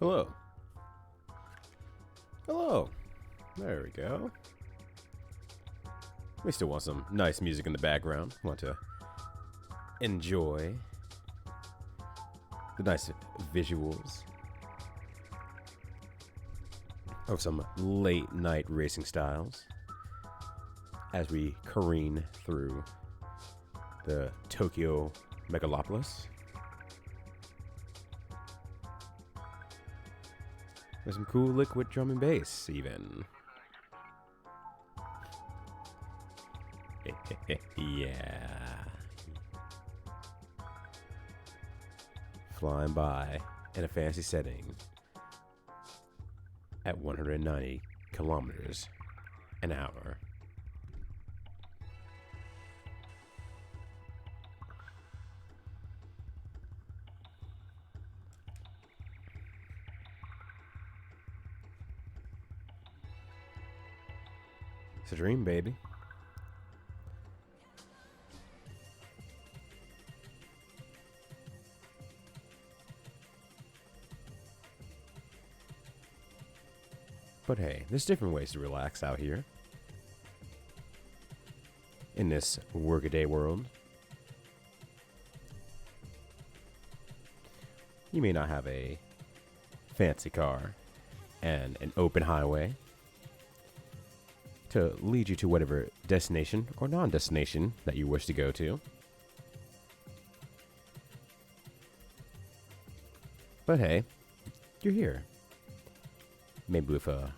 Hello. Hello. There we go. We still want some nice music in the background. Want to enjoy the nice visuals of some late night racing styles as we careen through the Tokyo megalopolis. With some cool liquid drum and bass, even. Yeah. Flying by in a fancy setting at 190 kilometers an hour. It's a dream, baby. But hey, there's different ways to relax out here. In this workaday world. You may not have a fancy car and an open highway to lead you to whatever destination or non-destination that you wish to go to. But hey, you're here. Maybe with a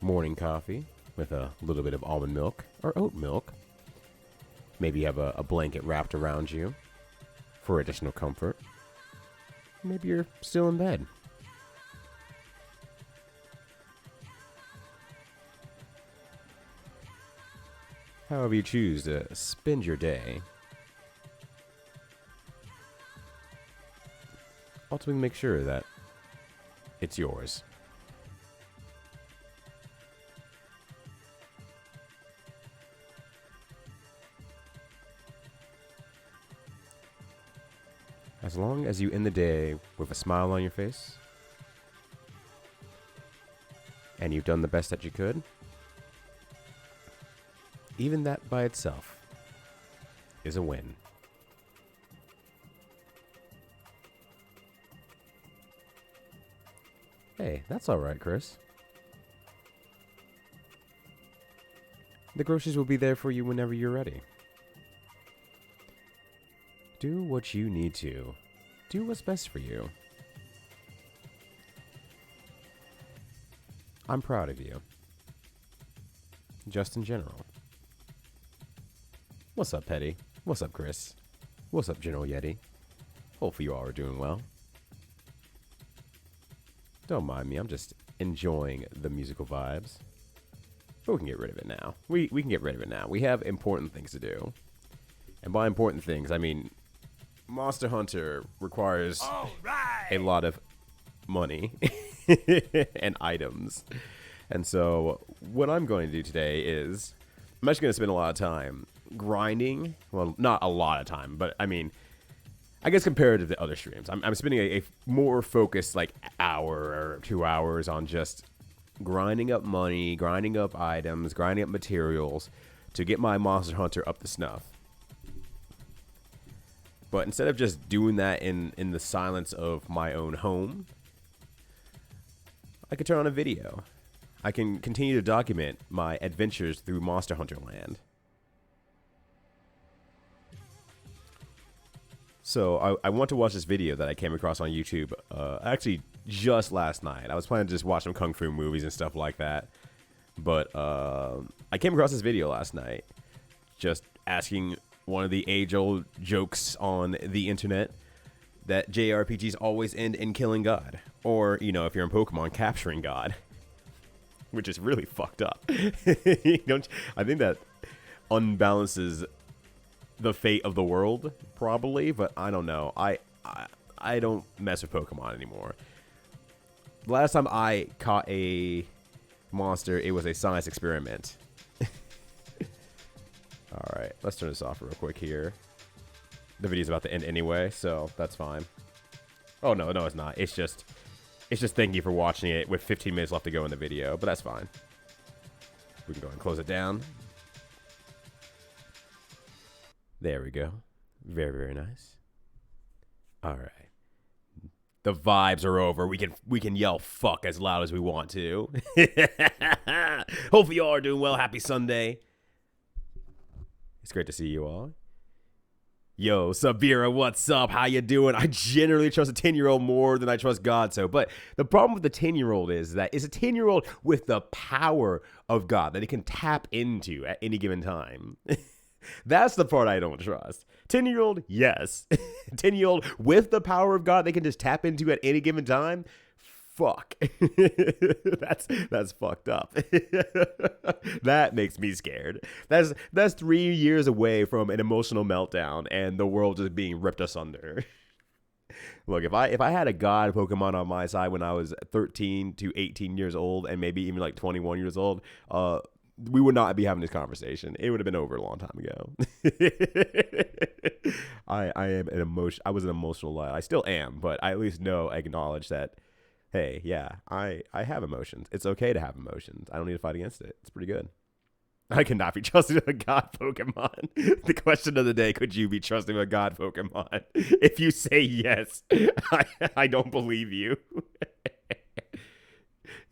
morning coffee with a little bit of almond milk or oat milk. Maybe you have a blanket wrapped around you for additional comfort. Maybe you're still in bed. However you choose to spend your day, ultimately make sure that it's yours. As long as you end the day with a smile on your face, and you've done the best that you could, even that by itself is a win. Hey, that's all right, Chris. The groceries will be there for you whenever you're ready. Do what you need to. Do what's best for you. I'm proud of you. Just in general. What's up, Petty? What's up, Chris? What's up, General Yeti? Hopefully you all are doing well. Don't mind me, I'm just enjoying the musical vibes. But we can get rid of it now. We can get rid of it now. We have important things to do. And by important things, I mean Monster Hunter requires a lot of money and items. And so what I'm going to do today is I'm actually going to spend a lot of time grinding. Well, not a lot of time, but I mean, I guess comparative to other streams, I'm spending a more focused like hour or 2 hours on just grinding up money, grinding up items, grinding up materials to get my Monster Hunter up to snuff. But instead of just doing that in the silence of my own home, I could turn on a video. I can continue to document my adventures through Monster Hunter Land. So I want to watch this video that I came across on YouTube actually just last night. I was planning to just watch some Kung Fu movies and stuff like that. But I came across this video last night just asking one of the age-old jokes on the internet that JRPGs always end in killing God. Or, you know, if you're in Pokemon, capturing God. Which is really fucked up. I think that unbalances the fate of the world, probably, but I don't know. I don't mess with Pokemon anymore. The last time I caught a monster, it was a science experiment. Alright, let's turn this off real quick here. The video's about to end anyway, so that's fine. Oh, no, it's not. It's just It's just thank you for watching it with 15 minutes left to go in the video, but that's fine. We can go ahead and close it down. There we go. Very, very nice. All right. The vibes are over. We can yell fuck as loud as we want to. Hopefully you all are doing well. Happy Sunday. It's great to see you all. Yo, Sabira, what's up? How you doing? I generally trust a 10-year-old more than I trust God. But the problem with the 10-year-old is that it's a 10-year-old with the power of God that he can tap into at any given time. That's the part I don't trust. 10-year-old, yes. 10-year-old with the power of God they can just tap into at any given time. Fuck. That's fucked up. That makes me scared. That's 3 years away from an emotional meltdown and the world just being ripped asunder. Look, if I had a god Pokemon on my side when I was 13 to 18 years old and maybe even like 21 years old, we would not be having this conversation. It would have been over a long time ago. I was an emotional lad. I still am, but I at least acknowledge that, hey, yeah, I have emotions. It's okay to have emotions. I don't need to fight against it. It's pretty good. I cannot be trusted with a god Pokemon. The question of the day, could you be trusted with a god Pokemon? If you say yes, I don't believe you.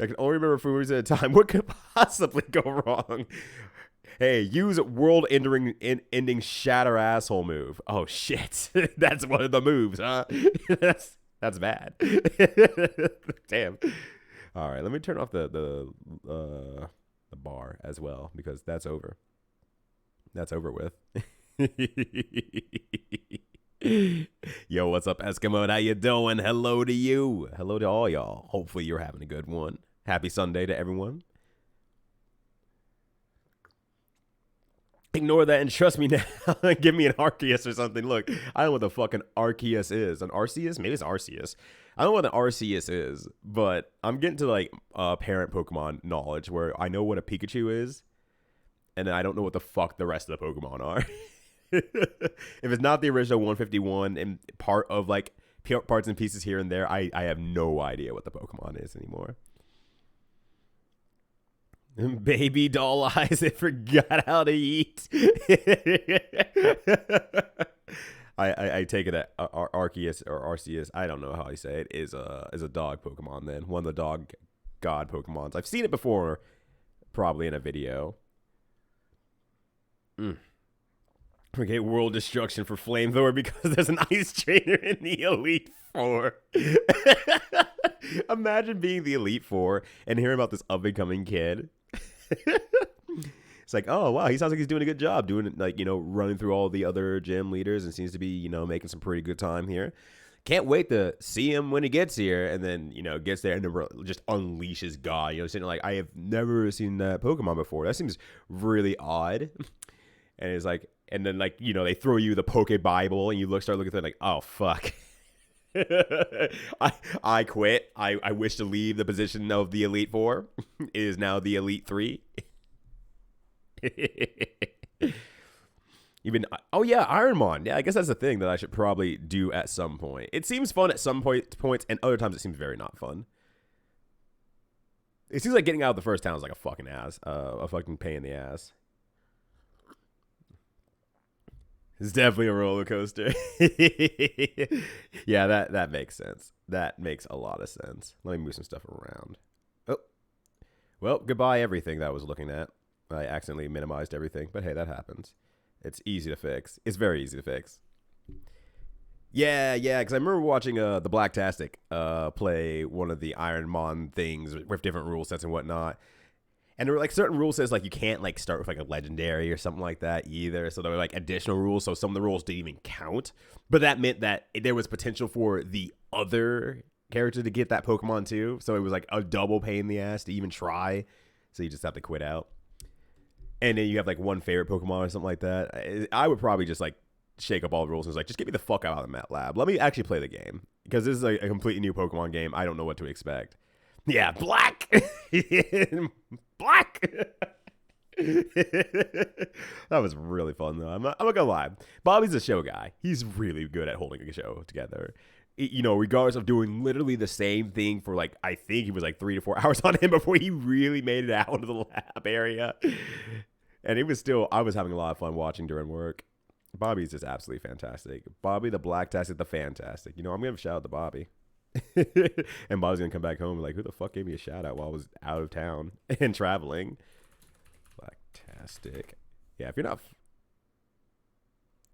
I can only remember 4 years at a time. What could possibly go wrong? Hey, use world-ending shatter asshole move. Oh, shit. That's one of the moves, huh? That's bad. Damn. All right, let me turn off the bar as well because that's over. That's over with. Yo, what's up, Eskimo? How you doing? Hello to you. Hello to all y'all. Hopefully you're having a good one. Happy Sunday to everyone. Ignore that and trust me now. Give me an Arceus or something. Look, I don't know what the fucking Arceus is. An Arceus? Maybe it's Arceus. I don't know what an Arceus is, but I'm getting to like parent Pokemon knowledge where I know what a Pikachu is, and then I don't know what the fuck the rest of the Pokemon are. If it's not the original 151 and part of like parts and pieces here and there, I have no idea what the Pokemon is anymore. Baby doll eyes that forgot how to eat. I take it that Arceus or Arceus, I don't know how I say it, is a dog Pokemon then. One of the dog god Pokemons. I've seen it before, probably in a video. Forget world destruction for Flamethrower because there's an ice trainer in the Elite Four. Imagine being the Elite Four and hearing about this up-and-coming kid. It's like, oh, wow, he sounds like he's doing a good job doing, like, running through all the other gym leaders and seems to be, making some pretty good time here. Can't wait to see him when he gets here and then, gets there and then just unleashes God. Sitting like, I have never seen that Pokemon before. That seems really odd. And it's like, and then, like, they throw you the Poke Bible and you start looking through it like, oh, fuck. I quit. I wish to leave the position of the Elite Four. It is now the Elite Three. Oh yeah, Ironmon. Yeah, I guess that's the thing that I should probably do at some point. It seems fun at some points, and other times it seems very not fun. It seems like getting out of the first town is like a fucking pain in the ass. It's definitely a roller coaster. Yeah, that makes sense. That makes a lot of sense. Let me move some stuff around. Oh, well, goodbye everything that I was looking at. I accidentally minimized everything, but hey, that happens. It's easy to fix. It's very easy to fix. Yeah, because I remember watching the Blacktastic play one of the Ironmon things with different rule sets and whatnot. And there were like certain rule sets, like you can't like start with like a legendary or something like that either. So there were like additional rules. So some of the rules didn't even count. But that meant that there was potential for the other character to get that Pokemon too. So it was like a double pain in the ass to even try. So you just have to quit out. And then you have like one favorite Pokemon or something like that. I would probably just like shake up all the rules and was like, just get me the fuck out of the Mat Lab. Let me actually play the game. Because this is a completely new Pokemon game. I don't know what to expect. Yeah, black. Black. That was really fun though. I'm not gonna lie. Bobby's a show guy. He's really good at holding a show together. you know, regardless of doing literally the same thing for like, I think it was like 3 to 4 hours on him before he really made it out into the lab area. And it was still, I was having a lot of fun watching during work. Bobby's just absolutely fantastic. Bobby the Blacktastic, the Fantastic. You know, I'm going to shout out to Bobby. And Bobby's going to come back home and be like, who the fuck gave me a shout out while I was out of town and traveling? Blacktastic. Yeah, if you're not...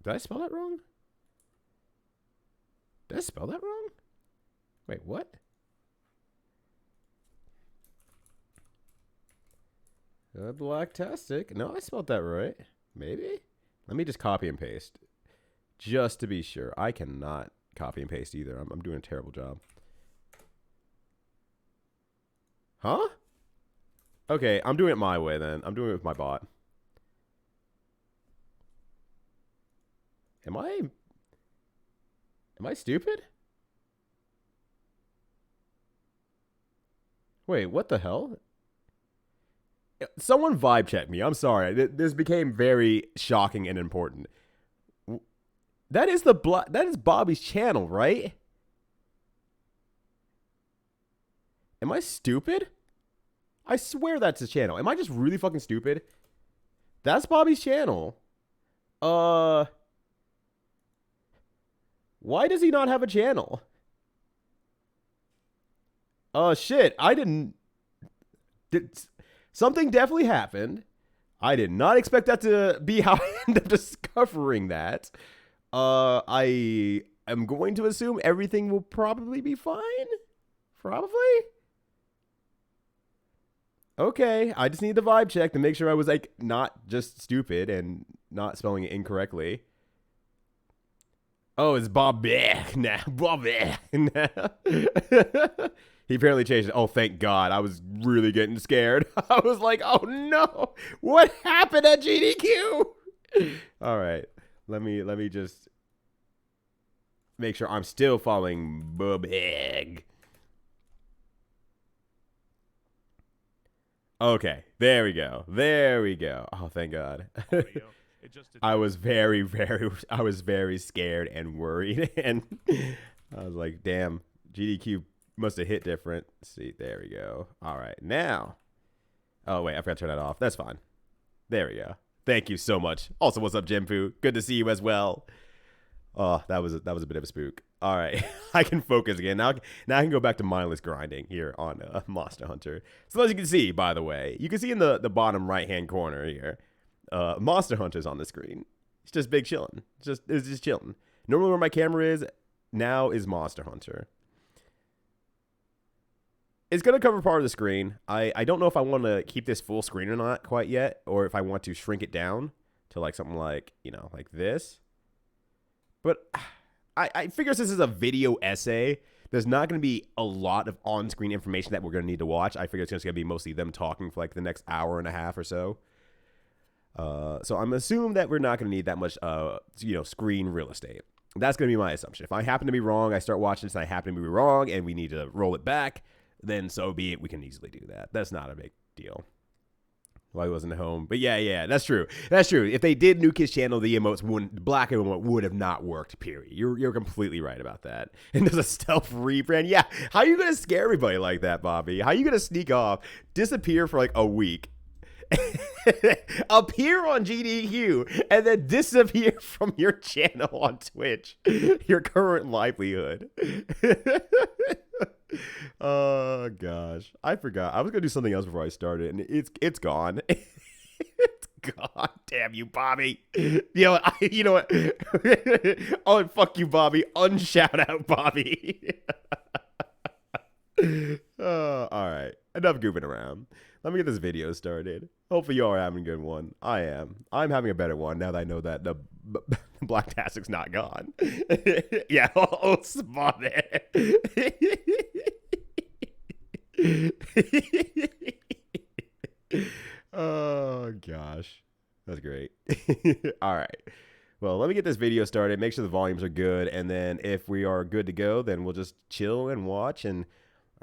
Did I spell that wrong? Did I spell that wrong? Wait, what? Blacktastic. No, I spelled that right. Maybe? Let me just copy and paste. Just to be sure. I cannot copy and paste either. I'm doing a terrible job. Huh? Okay, I'm doing it my way then. I'm doing it with my bot. Am I stupid? Wait, what the hell? Someone vibe check me. I'm sorry. This became very shocking and important. That is Bobby's channel, right? Am I stupid? I swear that's his channel. Am I just really fucking stupid? That's Bobby's channel. Why does he not have a channel? Shit. I didn't... Something definitely happened. I did not expect that to be how I ended up discovering that. I am going to assume everything will probably be fine. Probably. Okay, I just need the vibe check to make sure I was like not just stupid and not spelling it incorrectly. Oh, it's Bobby now. Bobby now. He apparently changed it. Oh, thank God. I was really getting scared. I was like, oh no. What happened at GDQ? All right. Let me just make sure I'm still following Bobby. Okay. There we go. There we go. Oh, thank God. I was very scared and worried. And I was like, damn, GDQ must have hit different. Let's see, there we go. All right, now. Oh, wait, I forgot to turn that off. That's fine. There we go. Thank you so much. Also, what's up, Jimpu? Good to see you as well. Oh, that was a bit of a spook. All right, I can focus again. Now I can go back to mindless grinding here on Monster Hunter. So as you can see, by the way, you can see in the bottom right-hand corner here, Monster Hunter's on the screen. It's just big chilling. It's just chilling. Normally where my camera is now is Monster Hunter. It's going to cover part of the screen. I don't know if I want to keep this full screen or not quite yet, or if I want to shrink it down to like something like, you know, like this. But I figure since this is a video essay, there's not going to be a lot of on-screen information that we're going to need to watch. I figure it's just going to be mostly them talking for like the next hour and a half or so. So I'm assuming that we're not going to need that much, you know, screen real estate. That's going to be my assumption. If I happen to be wrong, I start watching this and I happen to be wrong and we need to roll it back, then so be it. We can easily do that. That's not a big deal. Well, he wasn't at home. But yeah, that's true. That's true. If they did nuke his channel, the emotes black emote would have not worked, period. You're completely right about that. And there's a stealth rebrand. Yeah, how are you going to scare everybody like that, Bobby? How are you going to sneak off, disappear for like a week, appear on GDQ, and then disappear from your channel on Twitch, your current livelihood? Oh gosh, I forgot. I was gonna do something else before I started, and it's gone. It's gone. Damn you, Bobby. You know what? Oh, fuck you, Bobby. Unshout out, Bobby. All right. Enough goofing around. Let me get this video started. Hopefully you all are having a good one. I am. I'm having a better one now that I know that the Blacktastic's not gone. Yeah, oh, spot it. Oh, gosh. That's great. All right. Well, let me get this video started. Make sure the volumes are good. And then if we are good to go, then we'll just chill and watch and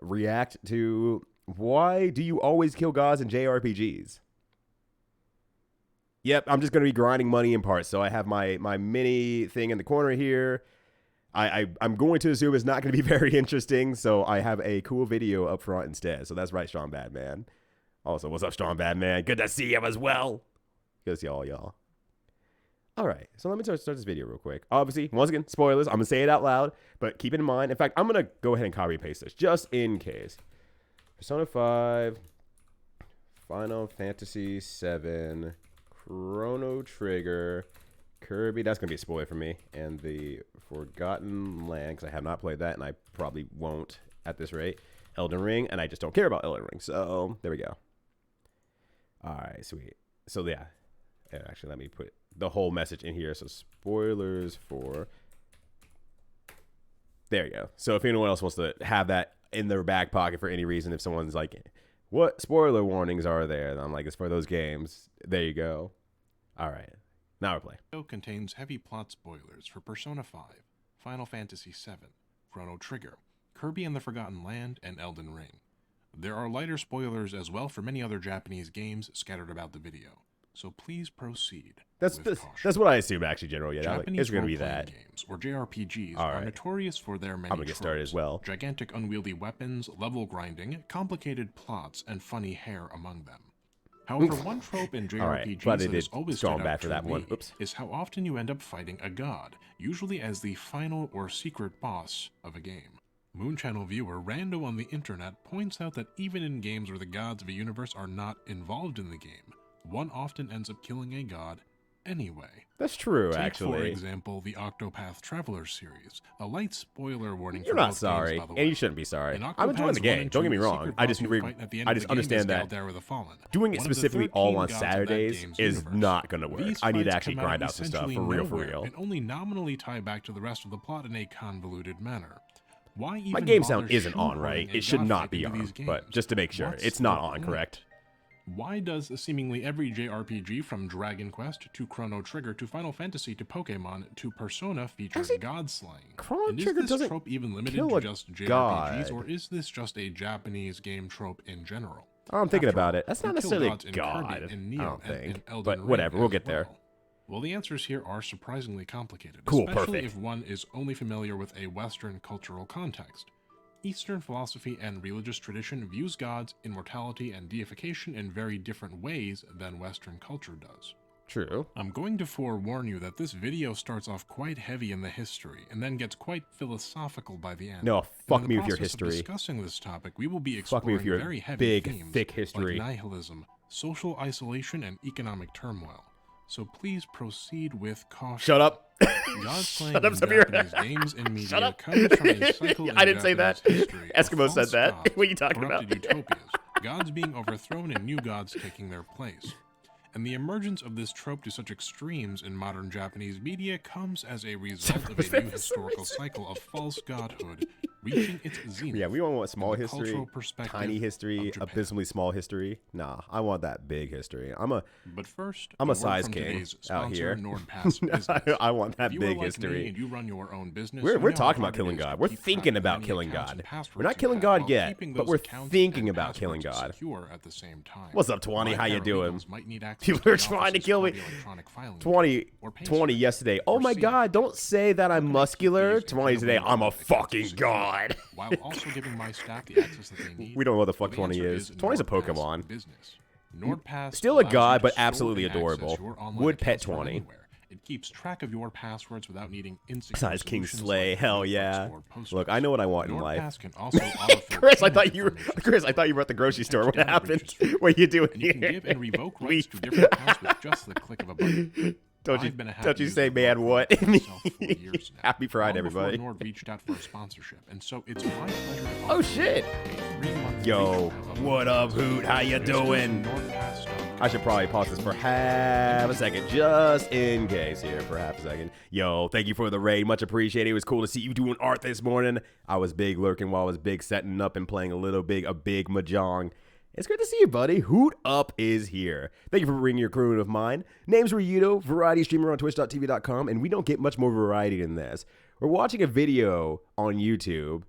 react to why do you always kill gods in JRPGs? Yep, I'm just going to be grinding money in parts. So I have my mini thing in the corner here. I'm going to assume it's not going to be very interesting, so I have a cool video up front instead. So that's right, Strong Bad Man. Also, what's up, Strong Bad Man? Good to see you as well. Good to see all y'all. All right, so let me start this video real quick. Obviously, once again, spoilers. I'm going to say it out loud, but keep it in mind. In fact, I'm going to go ahead and copy and paste this just in case. Persona 5, Final Fantasy 7, Chrono Trigger, Kirby. That's going to be a spoiler for me. And the Forgotten Land, because I have not played that, and I probably won't at this rate. Elden Ring, and I just don't care about Elden Ring. So, there we go. All right, sweet. So, yeah. Actually, let me put the whole message in here. So, spoilers for... There you go. So, if anyone else wants to have that in their back pocket for any reason, if someone's like, what spoiler warnings are there? And I'm like, it's for those games. There you go. All right. Now we're playing. It contains heavy plot spoilers for Persona 5, Final Fantasy 7, Chrono Trigger, Kirby and the Forgotten Land, and Elden Ring. There are lighter spoilers as well for many other Japanese games scattered about the video. So please proceed. That's what I assume, actually, General. Yeah, Japanese it's going to be that. Games, or JRPGs, All right. are notorious for their many I'm going to get started as well. gigantic unwieldy weapons, level grinding, complicated plots, and funny hair among them. However, one trope in JRPGs that has always stood out to me is how often you end up fighting a god, usually as the final or secret boss of a game. Moon Channel viewer Rando on the internet points out that even in games where the gods of a universe are not involved in the game, one often ends up killing a god anyway. That's true, Take, actually. for example, the Octopath Traveler series. A light spoiler warning You're for not both sorry, games, by the and way. you shouldn't be sorry. In I'm enjoying the Octopaths game. 1 and Don't get 2, me the wrong. secret I boss just you fight at the end I of just the game understand is that Galdera the Fallen, doing it one of the specifically 13 all on gods of that Saturdays game's is universe. not going to work. These I need to fights actually come grind out some stuff essentially for real, for nowhere real. And only nominally tie back to the rest of the plot in a convoluted manner. Why even My game bother sound isn't on, shoehorning right? a It should god not fight be into on, these but games? just to make sure, What's it's not the on, point? correct? Why does seemingly every JRPG from Dragon Quest to Chrono Trigger to Final Fantasy to Pokemon to Persona feature god slaying? Chrono And Trigger is this doesn't trope even limited kill to a just JRPGs, god. or is this just a Japanese game trope in general? I'm thinking After about all, it. That's you not kill necessarily gods in god, Kirby, in I Neo, don't and in think. Elden But Ring whatever, we'll as get there. Well, the answers here are surprisingly complicated, Cool, especially perfect. if one is only familiar with a Western cultural context. Eastern philosophy and religious tradition views gods, immortality, and deification in very different ways than Western culture does. True. I'm going to forewarn you that this video starts off quite heavy in the history, and then gets quite philosophical by the end. No, fuck in me the with your process of history. discussing this topic, we will be Fuck me exploring with your very heavy big, themes thick history. like nihilism, social isolation, and economic turmoil. So please proceed with caution. Shut up. God's playing Shut up, in Samir. Japanese games and media Shut up. comes from a cycle in I didn't say that. Japanese history of Eskimo said false that. gods, What are you talking about? corrupted utopias, gods being overthrown and new gods taking their place. And the emergence of this trope to such extremes in modern Japanese media comes as a result of a new historical cycle of false godhood reaching its zenith. Yeah, we don't want small from the history, cultural perspective tiny history, of Japan. abysmally small history. Nah, I want that big history. But first, I'm a word size from king today's out sponsor, here. NordPass Business. I want that If you big are like history. me and you run your own business, We're you know talking how about hard it killing is to God. We're keep track thinking of about many killing accounts God. and passwords We're not you killing have God while yet, keeping but those we're accounts thinking and about killing passwords God. secure at the same time. What's up, 20? How you doing? Paralegals might need access People to are the trying to office's kill me. copy electronic filing 20, or pay 20 service, yesterday. Oh or my CF. God, don't say that I'm How can I keep muscular. these 20 today, incredibly I'm a accounts fucking secure god. while also giving my staff the access that they need? We don't know what the fuck Well, 20 answer is. 20's a NordPass Pokemon. Business. NordPass Still a allows god, you to but store absolutely and access adorable. your online Would pet accounts from 20. anywhere. It keeps track of your passwords without needing insecure Besides King solutions Slay, like hell notebooks yeah. or posters. Look, I know what I want in life. NordPass can also autofill Chris, I payment thought you were at the grocery store. What happened? What are you doing and you here? can give and revoke rights to different accounts with just the click of a button. Don't you say, man, what? Happy Pride, everybody. Nord reached out for a sponsorship, and so it's my pleasure to Oh offer shit! a 3-month Yo, free trial of what up, Hoot? How you doing? NordPass.com. I should probably pause this for half a second, just in case here, for half a second. Yo, thank you for the raid. Much appreciated. It was cool to see you doing art this morning. I was big lurking while I was big setting up and playing a big mahjong. It's great to see you, buddy. Hoot Up is here. Thank you for bringing your crew of mine. Name's Ryudo, variety streamer on twitch.tv.com, and we don't get much more variety than this. We're watching a video on YouTube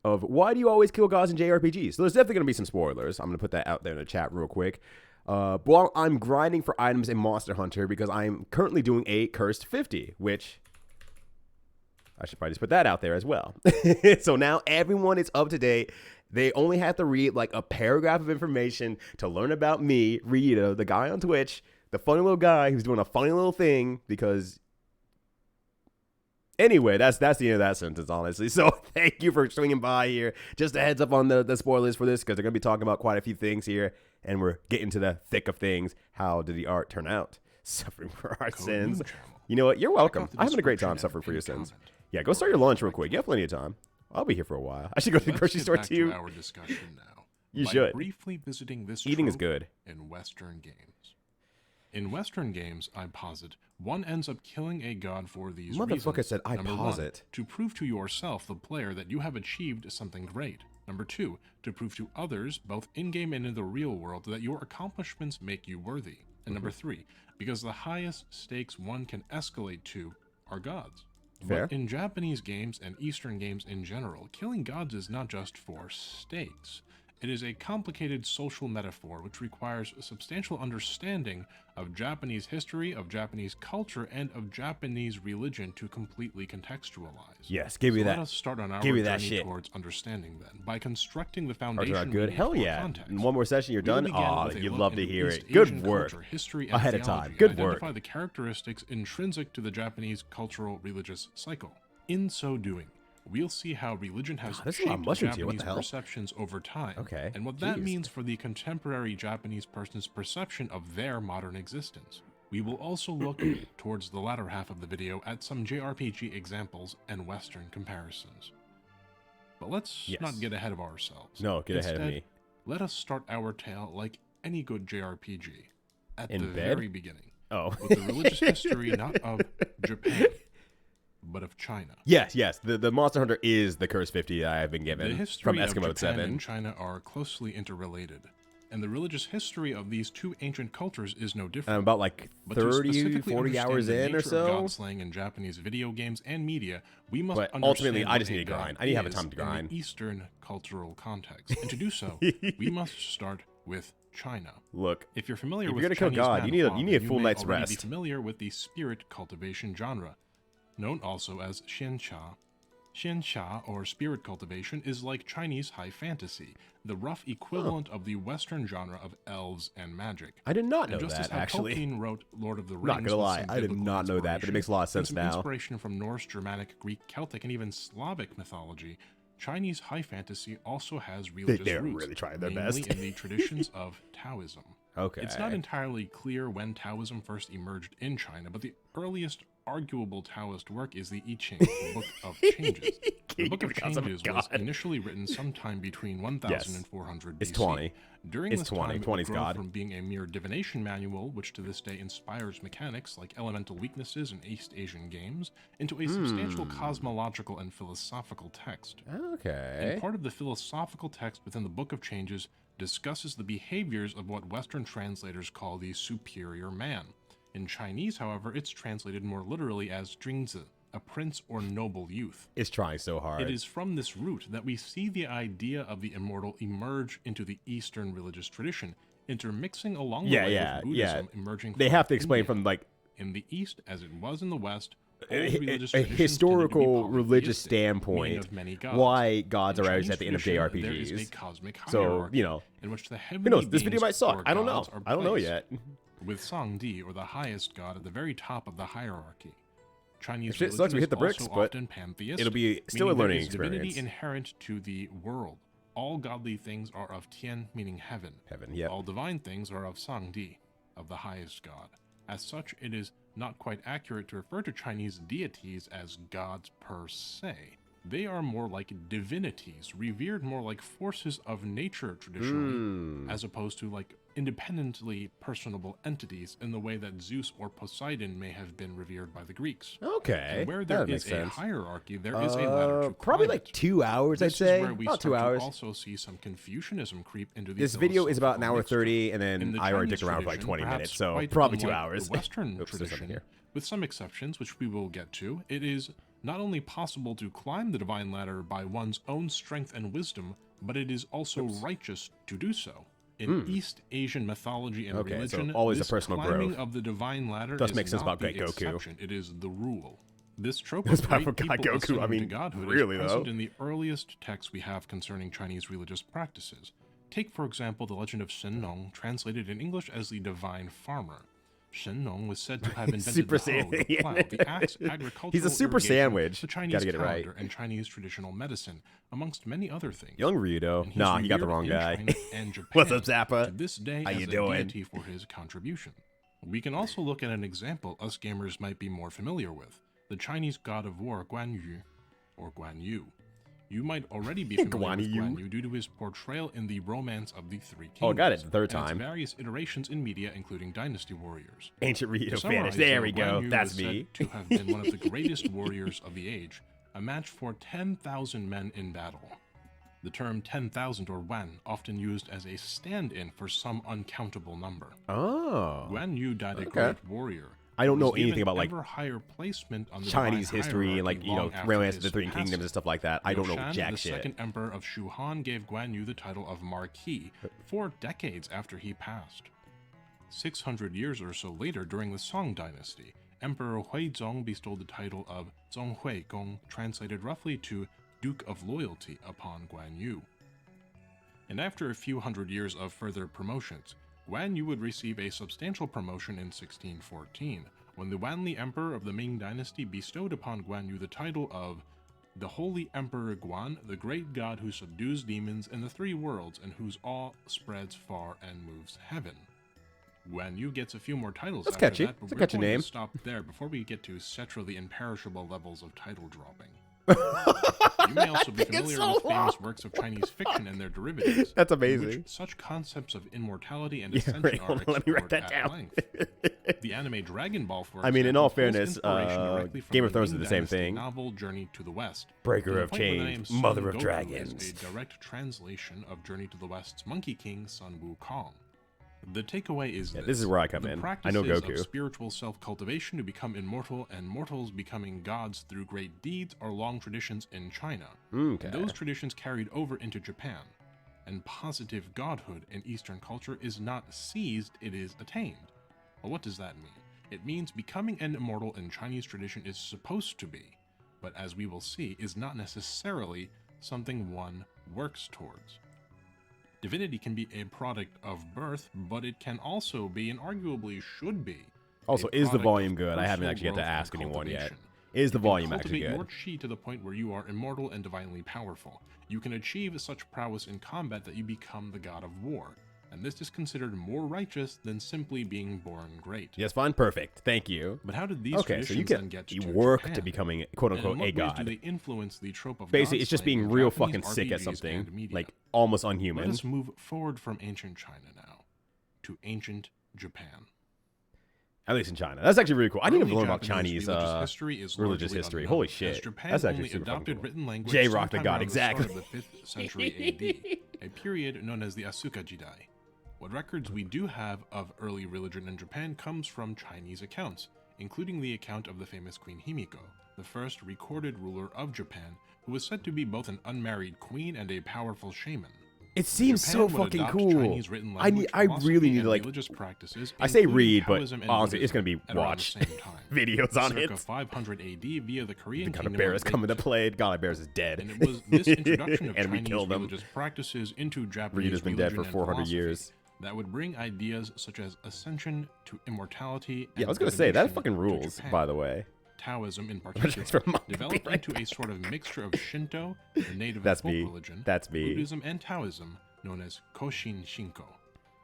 of why do you always kill gods in JRPGs? So there's definitely going to be some spoilers. I'm going to put that out there in the chat real quick. While I'm grinding for items in Monster Hunter because I'm currently doing a Cursed 50, which I should probably just put that out there as well. So now everyone is up to date. They only have to read like a paragraph of information to learn about me, Rita, the guy on Twitch, the funny little guy who's doing a funny little thing because... Anyway, that's the end of that sentence, honestly. So thank you for swinging by here. Just a heads up on the spoilers for this because they're going to be talking about quite a few things here. And we're getting to the thick of things. How did the art turn out? Suffering for our sins. You know what? You're welcome. I'm having a great time suffering for your sins. Yeah, go start your lunch real quick. You have plenty of time. I'll be here for a while. I should go to the grocery store too. To our discussion now. You should. Briefly visiting this eating is good in Western games. In Western games, I posit, one ends up killing a god for these reasons. Motherfucker said, I posit. To prove to yourself, the player, that you have achieved something great. Number 2, to prove to others, both in-game and in the real world, that your accomplishments make you worthy. And number 3, because the highest stakes one can escalate to are gods. Fair. But in Japanese games and Eastern games in general, killing gods is not just for stakes. It is a complicated social metaphor which requires a substantial understanding of Japanese history, of Japanese culture, and of Japanese religion to completely contextualize. Yes, give me that. Let us start on our journey towards understanding then, by constructing the foundation. Good. Hell yeah. Context. In one more session, you're done. Oh, you'd love to hear it. Good work. Culture, history, and ahead theology, of time. Good work. Identify the characteristics intrinsic to the Japanese cultural religious cycle. In so doing, we'll see how religion has shaped Japanese perceptions over time, and what that means for the contemporary Japanese person's perception of their modern existence. We will also look towards the latter half of the video at some JRPG examples and Western comparisons. But let's not get ahead of ourselves. No, get ahead of me. Let us start our tale like any good JRPG, at the very beginning, with the religious history not of Japan, but of China. Yes. The Monster Hunter is the Cursed 50 I have been given from Eskimo of Japan 7. And China are closely interrelated, and the religious history of these two ancient cultures is no different. I'm about like 30, 40 hours in or so. God slaying in Japanese video games and media, we must understand ultimately, I just need to grind. I need to have a time to grind. In the Eastern cultural context, and to do so, we must start with China. Look, if you're familiar with Chinese kill God, you need a full night's rest. Be familiar with the spirit cultivation genre, known also as xianxia. Xianxia, or spirit cultivation, is like Chinese high fantasy, the rough equivalent of the Western genre of elves and magic. I did not know just that, as how actually. Tolkien wrote Lord of the Rings. Not gonna lie, I did not know that, but it makes a lot of sense now. Inspiration from Norse, Germanic, Greek, Celtic, and even Slavic mythology, Chinese high fantasy also has religious They're roots, really trying their mainly best. in the traditions of Taoism. Okay. It's not entirely clear when Taoism first emerged in China, but the earliest arguable Taoist work is the I Ching, the Book of Changes. The Book of Changes was initially written sometime between 1000 and 400 BC. It's 20. During it's this 20. time, 20's it grew God. from being a mere divination manual, which to this day inspires mechanics like elemental weaknesses in East Asian games, into a substantial cosmological and philosophical text. Okay. And part of the philosophical text within the Book of Changes discusses the behaviors of what Western translators call the superior man. In Chinese, however, it's translated more literally as Jingzi, a prince or noble youth. It's trying so hard. It is from this root that we see the idea of the immortal emerge into the Eastern religious tradition, intermixing along the way with Buddhism emerging They have to explain India. from like in the East as it was in the West. A historical religious standpoint, why gods are always at the end of JRPGs. So, you know, in which the who knows? This video might suck. I don't know. I don't know yet. With Sangdi, or the highest god, at the very top of the hierarchy. Chinese shit sucks, we hit the bricks, but it'll be still a learning experience. Divinity inherent to the world. All godly things are of Tian, meaning heaven. Heaven, yep. All divine things are of Sangdi, of the highest god. As such, it is not quite accurate to refer to Chinese deities as gods per se. They are more like divinities, revered more like forces of nature traditionally, as opposed to like independently personable entities in the way that Zeus or Poseidon may have been revered by the Greeks. Okay, and where there is a hierarchy, there is a ladder to probably climb like 2 hours, I'd say. About 2 hours. Also see some Confucianism creep into this video is about an hour 30, and then I already dick around for like 20 minutes, so probably 2 hours. The Western tradition, with some exceptions, which we will get to, it is not only possible to climb the divine ladder by one's own strength and wisdom, but it is also righteous to do so. In East Asian mythology and religion, so always this a personal climbing growth. of the divine ladder Does is make sense not about Great the Goku. exception, it is the rule. This trope of great people Goku, I mean, to godhood really, is present in the earliest texts we have concerning Chinese religious practices. Take, for example, the legend of Shen Nong, translated in English as the divine farmer. Shen Nong was said to have invented the hoe, the plow, the axe, agricultural He's a super sandwich. the Chinese calendar, and Chinese traditional medicine, amongst many other things. Young Ryudo. Nah, you got the wrong guy. And Japan, What's up, Zappa? To this day, How as you a doing? deity for his contribution. We can also look at an example us gamers might be more familiar with. The Chinese god of war Guan Yu, or Guan Yu. You might already be familiar with Guan Yu due to his portrayal in the Romance of the Three Kingdoms. Oh, got it the third time. And its various iterations in media, including Dynasty Warriors. Ancient Rito Spanish. There we go. That's me. To have been one of the greatest warriors of the age, a match for 10,000 men in battle. The term 10,000 or wan, often used as a stand-in for some uncountable number. Oh. Guan Yu died a great warrior. I don't know anything about like higher placement on the Chinese history and like, you know, Romance of the Three Kingdoms and stuff like that. I don't know jack shit. The second emperor of Shu Han gave Guan Yu the title of Marquis 4 decades after he passed. 600 years or so later, during the Song Dynasty, Emperor Huizong bestowed the title of Zonghui Gong, translated roughly to Duke of Loyalty, upon Guan Yu. And after a few hundred years of further promotions, Guan Yu would receive a substantial promotion in 1614, when the Wanli Emperor of the Ming Dynasty bestowed upon Guan Yu the title of the Holy Emperor Guan, the great god who subdues demons in the 3 worlds and whose awe spreads far and moves heaven. Guan Yu gets a few more titles after catchy. that, but It's a we're catchy going name. to stop there before we get to Cetra the imperishable levels of title dropping. You may also be familiar with famous works of Chinese fiction and their derivatives. That's amazing. In which such concepts of immortality and ascension are explored let me write that at down. length. The anime Dragon Ball, for example, I mean, in all pulls fairness, inspiration directly from Game of Thrones Ming did the same Dynasty thing. Novel Journey to the West. Breaker To the of point where the name Chains, Son Mother of Goku Dragons. is a direct translation of Journey to the West's Monkey King Sun Wukong. The takeaway is this is where I come in. I know Goku. Of spiritual self-cultivation to become immortal and mortals becoming gods through great deeds are long traditions in China. Okay. Those traditions carried over into Japan. And positive godhood in Eastern culture is not seized, it is attained. Well, what does that mean? It means becoming an immortal in Chinese tradition is supposed to be, but as we will see, is not necessarily something one works towards. Divinity can be a product of birth, but it can also be, and arguably should be, also, is the volume good? I haven't actually got to ask anyone yet. Is the volume actually good? Cultivate your chi to the point where you are immortal and divinely powerful. You can achieve such prowess in combat that you become the god of war, and this is considered more righteous than simply being born great. Yes, fine, perfect. Thank you. But how did these okay, so traditions then get to work Japan? to becoming quote-unquote a god. Do they influence the trope of basically, it's just being real fucking Japanese sick at RPGs something, like almost unhuman. Let us move forward from ancient China now to ancient Japan. At least in China. That's actually really cool. I need to learn about Japanese Chinese religious history. Holy shit. That's actually super adopted cool. Written language J-Rock the sometime god, around exactly. The start of the 5th century AD, a period known as the Asuka Jidai. What records we do have of early religion in Japan comes from Chinese accounts, including the account of the famous Queen Himiko, the first recorded ruler of Japan, who was said to be both an unmarried queen and a powerful shaman. It seems Japan so would fucking adopt cool. Chinese written language, I really need to like. religious practices, I say including read, but Taoism and honestly, it's Buddhism gonna be at around watch the same time. videos on Circa it. 500 AD via the Korean God of Kingdom Bears of coming to Great play. God of Bears is dead. And it was this introduction of and we Chinese killed him. religious practices into Japanese Reed has been dead for religion and 400 philosophy years. that would bring ideas such as ascension to immortality. Yeah, and I was gonna say that divination fucking to rules, Japan. by the way. Taoism in Just particular remind me developed right into a sort of mixture of Shinto, the native That's folk me. religion, That's me. Buddhism, and Taoism, known as Koshin Shinko.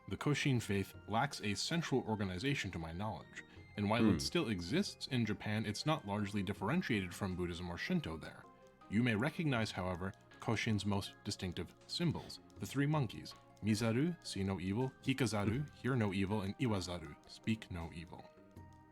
The Koshin faith lacks a central organization to my knowledge, and while it still exists in Japan, it's not largely differentiated from Buddhism or Shinto there. You may recognize, however, Koshin's most distinctive symbols, the 3 monkeys, Mizaru, see no evil, Hikazaru, hear no evil, and Iwazaru, speak no evil.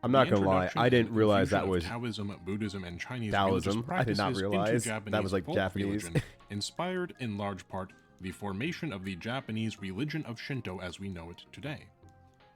I'm not gonna lie, I didn't realize that was Taoism, Buddhism, and Chinese Taoism. religious I did not practices realize into that was like folk Japanese. religion, inspired in large part the formation of the Japanese religion of Shinto as we know it today.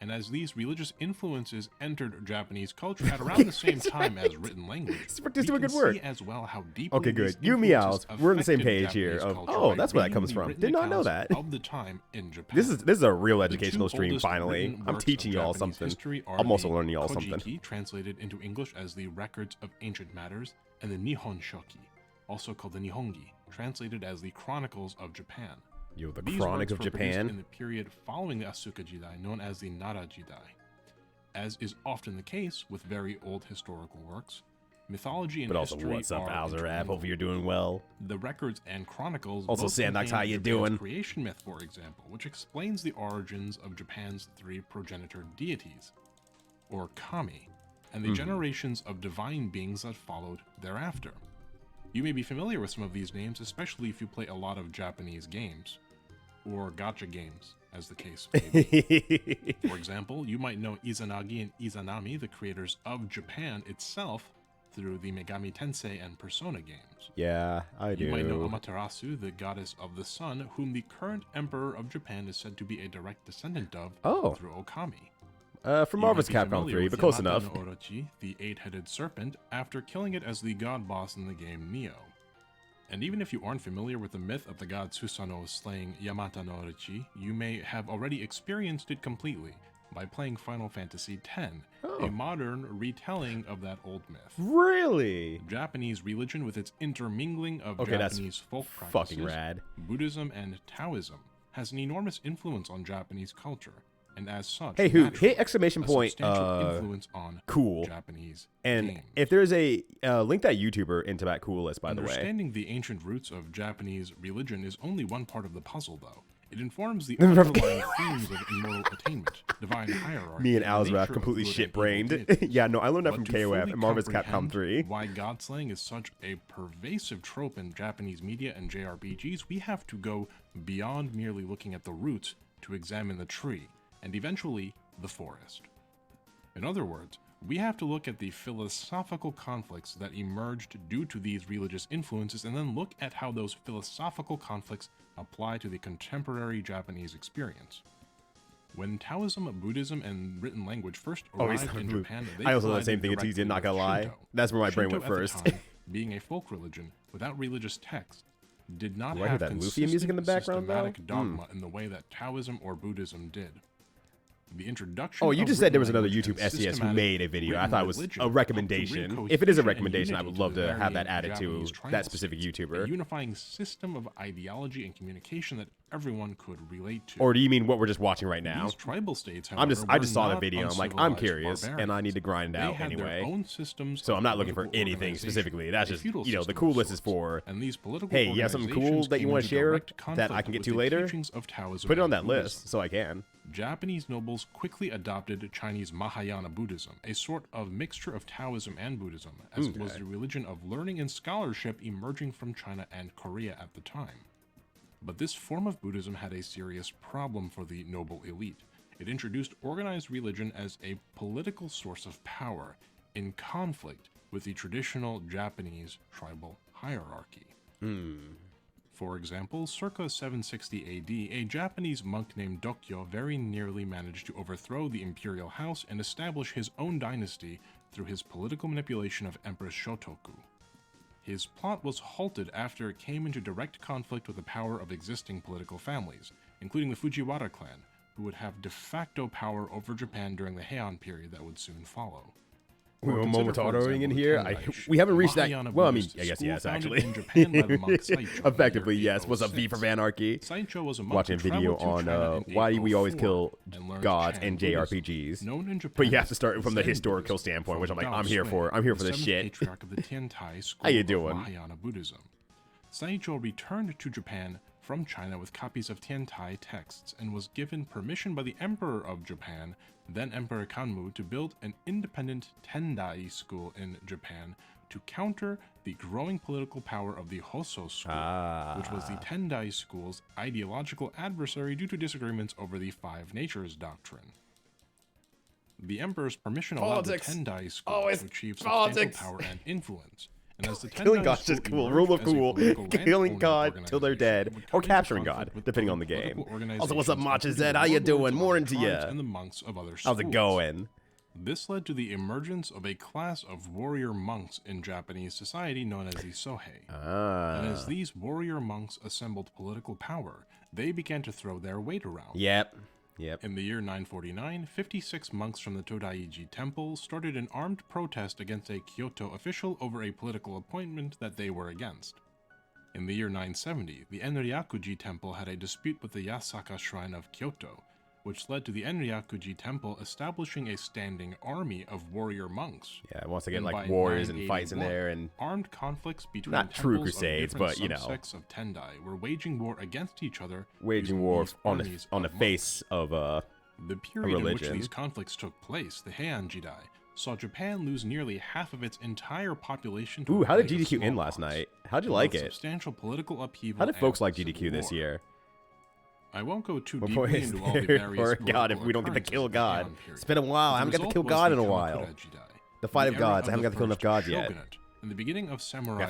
And as these religious influences entered Japanese culture at around the same time as written language, we can see as well how deeply okay, good. You meows, we're on the same page here. Oh, that's where that comes from. Did not know that. Of the time in Japan. This is a real educational stream. Finally, I'm teaching y'all something. I'm also learning y'all something. Translated into English as the Records of Ancient Matters, and the Nihon Shoki, also called the Nihongi, translated as the Chronicles of Japan. Yo, the Chronic of Japan. In the period following the Asuka Jidai, known as the Nara Jidai. As is often the case with very old historical works, mythology and history what's up, Bowser App? Hope you're doing well. The records and chronicles also Sandox, how you doing? Creation myth, for example, which explains the origins of Japan's 3 progenitor deities, or kami, and the generations of divine beings that followed thereafter. You may be familiar with some of these names, especially if you play a lot of Japanese games, or gacha games, as the case may be. For example, you might know Izanagi and Izanami, the creators of Japan itself, through the Megami Tensei and Persona games. Yeah, I do. You might know Amaterasu, the goddess of the sun, whom the current emperor of Japan is said to be a direct descendant of through Okami. From Marvel's Capcom 3, but close enough. No Orochi, the 8-headed serpent, after killing it as the god boss in the game Nioh. And even if you aren't familiar with the myth of the god Susanoo slaying Yamata no Orochi, you may have already experienced it completely by playing Final Fantasy X, a modern retelling of that old myth. Really? Japanese religion, with its intermingling of Japanese folk practices, fucking rad. Buddhism and Taoism, has an enormous influence on Japanese culture. And as such, hey, who hit exclamation point? Influence on cool. Japanese and games. If there's a link that YouTuber into that cool list, by the way. Understanding the ancient roots of Japanese religion is only one part of the puzzle, though. It informs the underlying themes of immortal attainment, divine hierarchy. Me and Alzrath completely shit-brained. Yeah, no, I learned that from KOF and Marvel's Capcom 3. Why god slaying is such a pervasive trope in Japanese media and JRPGs, we have to go beyond merely looking at the roots to examine the tree, and eventually the forest. In other words, we have to look at the philosophical conflicts that emerged due to these religious influences, and then look at how those philosophical conflicts apply to the contemporary Japanese experience. When Taoism, Buddhism, and written language first arrived in Japan, I also know the same thing. It's easy, not gonna lie. That's where my brain went first. Time, being a folk religion without religious text, did not have that Luffy music in the background, systematic dogma in the way that Taoism or Buddhism did. The introduction. Oh, you just said there was another YouTube SES who made a video. I thought it was a recommendation. If it is a recommendation, I would love to have that added to that specific YouTuber. A unifying system of ideology and communication that everyone could relate to. Or do you mean what we're just watching right now? These tribal states, however, I just saw the video. I'm like, I'm curious, and I need to grind it out anyway. So I'm not looking for anything specifically. That's just, you know, the cool list is for, hey, you have something cool that you want to share that I can get to later? Put it on that list so I can. Japanese nobles quickly adopted Chinese Mahayana Buddhism, a sort of mixture of Taoism and Buddhism, as it was the religion of learning and scholarship emerging from China and Korea at the time. But this form of Buddhism had a serious problem for the noble elite. It introduced organized religion as a political source of power, in conflict with the traditional Japanese tribal hierarchy. For example, circa 760 AD, a Japanese monk named Dokyo very nearly managed to overthrow the imperial house and establish his own dynasty through his political manipulation of Empress Shotoku. His plot was halted after it came into direct conflict with the power of existing political families, including the Fujiwara clan, who would have de facto power over Japan during the Heian period that would soon follow. We were Momotaroing in here. We haven't reached that. Well, I mean, I guess yes, actually. Effectively, yes. What's up, V for Anarchy? Watching a video on why we always kill gods and JRPGs. But you have to start from the historical standpoint, which I'm like, I'm here for. I'm here for this shit. How you doing? Saicho returned to Japan from China with copies of Tiantai texts and was given permission by the Emperor of Japan, then Emperor Kanmu, to build an independent Tendai school in Japan to counter the growing political power of the Hosso school, which was the Tendai school's ideological adversary due to disagreements over the Five Natures doctrine. The Emperor's permission allowed the Tendai school to achieve substantial power and influence, And as the Killing God's just cool. Rule of cool. Killing God till they're dead. Or capturing God, depending on the game. Also, what's up, Macha Zed? How you doing? More into you. And the monks of other schools. How's it going? This led to the emergence of a class of warrior monks in Japanese society known as the Sohei. And as these warrior monks assembled political power, they began to throw their weight around. Yep. In the year 949, 56 monks from the Todaiji Temple started an armed protest against a Kyoto official over a political appointment that they were against. In the year 970, the Enryakuji Temple had a dispute with the Yasaka Shrine of Kyoto, which led to the Enryakuji Temple establishing a standing army of warrior monks. Yeah, it wants to get like warriors and fights in there, and armed conflicts between not true crusades, but you know, subsects of Tendai were waging war against each other, waging war on the face of the period in which these conflicts took place, the Heian Jidai, saw Japan lose nearly half of its entire population. Ooh, how did GDQ end last night? How'd you like it? Substantial political upheaval. How did folks like GDQ this year? I won't go too deeply into all the various God, if we don't get to kill God. It's been a while. I haven't got to kill God in a while. The fight of gods. I haven't got to kill enough gods yet. In the beginning of samurai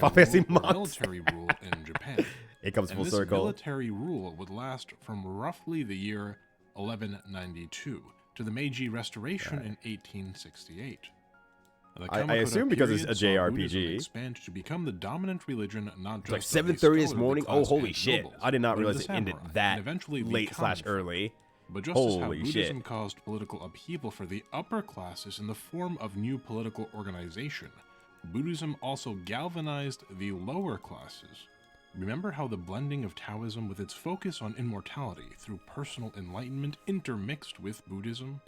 military rule in Japan. It comes full circle. This military rule would last from roughly the year 1192 to the Meiji Restoration in 1868. I assume because it's a JRPG. Expand to become the dominant religion, not just like 7:30 this morning. Oh, holy shit! I did not realize it ended that late/early. But just as how Buddhism caused political upheaval for the upper classes in the form of new political organization, Buddhism also galvanized the lower classes. Remember how the blending of Taoism with its focus on immortality through personal enlightenment intermixed with Buddhism?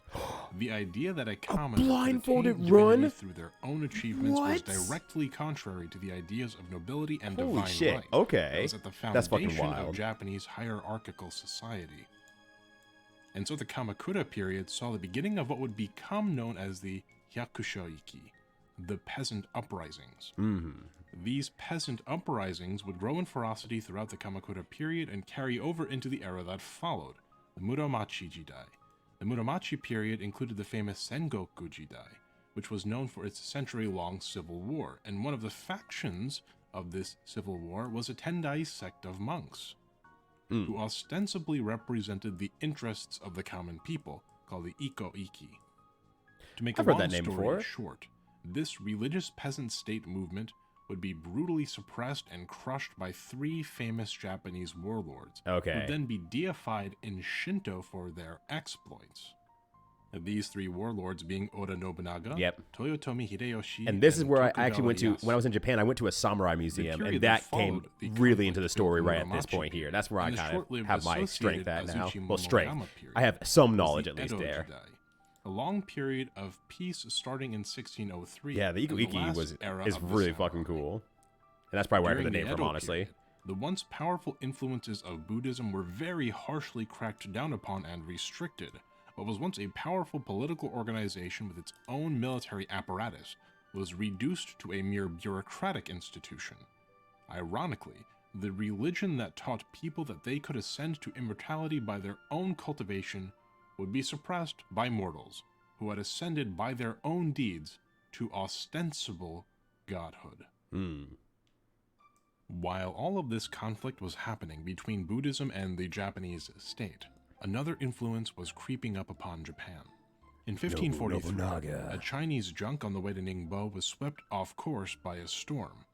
The idea that a common blindfolded run through their own achievements was directly contrary to the ideas of nobility and Holy divine shit. right. Okay. That was at the That's fucking foundation wild. of Japanese hierarchical society. And so the Kamakura period saw the beginning of what would become known as the Hyakushoiki, the peasant uprisings. These peasant uprisings would grow in ferocity throughout the Kamakura period and carry over into the era that followed, the Muromachi Jidai. The Muromachi period included the famous Sengoku Jidai, which was known for its century-long civil war, and one of the factions of this civil war was a Tendai sect of monks, who ostensibly represented the interests of the common people, called the Iko-Iki. To make a long story short, this religious peasant state movement would be brutally suppressed and crushed by 3 famous Japanese warlords, who would then be deified in Shinto for their exploits. These 3 warlords being Oda Nobunaga, Toyotomi Hideyoshi, and this is where I actually went to, when I was in Japan, I went to a samurai museum, and that came really into the story right at this point here. That's where I kind of have my strength at now. Well, strength. I have some knowledge at least there. A long period of peace starting in 1603. Yeah, the Iko-Iki is really fucking cool. And that's probably where I heard the name from, honestly. The once powerful influences of Buddhism were very harshly cracked down upon and restricted. What was once a powerful political organization with its own military apparatus was reduced to a mere bureaucratic institution. Ironically, the religion that taught people that they could ascend to immortality by their own cultivation would be suppressed by mortals who had ascended by their own deeds to ostensible godhood. While all of this conflict was happening between Buddhism and the Japanese state, another influence was creeping up upon Japan. In 1543, a Chinese junk on the way to Ningbo was swept off course by a storm.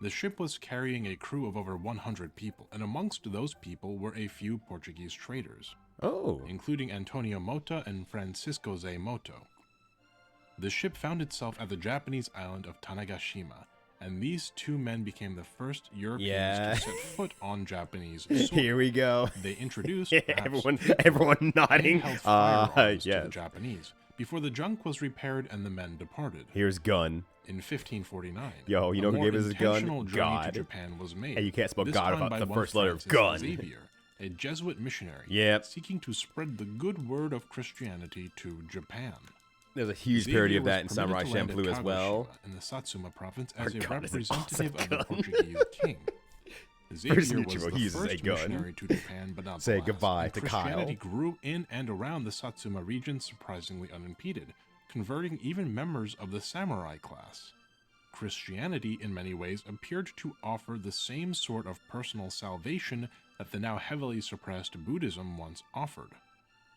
The ship was carrying a crew of over 100 people, and amongst those people were a few Portuguese traders. Including Antonio Mota and Francisco Zé Moto. The ship found itself at the Japanese island of Tanegashima, and these 2 men became the first Europeans to set foot on Japanese soil. Here we go. They introduced everyone nodding. To the Japanese before the junk was repaired and the men departed. Here's gun. In 1549, yo, you know who gave us his gun? God. To Japan was made. Hey, you can't spell God without the first letter of gun. Xavier, a Jesuit missionary, seeking to spread the good word of Christianity to Japan. There's a huge parody of that in Samurai Champloo as well. In the Satsuma province as a representative of the Portuguese king. Xavier was the first missionary to Japan, but not the last. Goodbye to Christianity grew in and around the Satsuma region surprisingly unimpeded, converting even members of the samurai class. Christianity, in many ways, appeared to offer the same sort of personal salvation that the now heavily suppressed Buddhism once offered.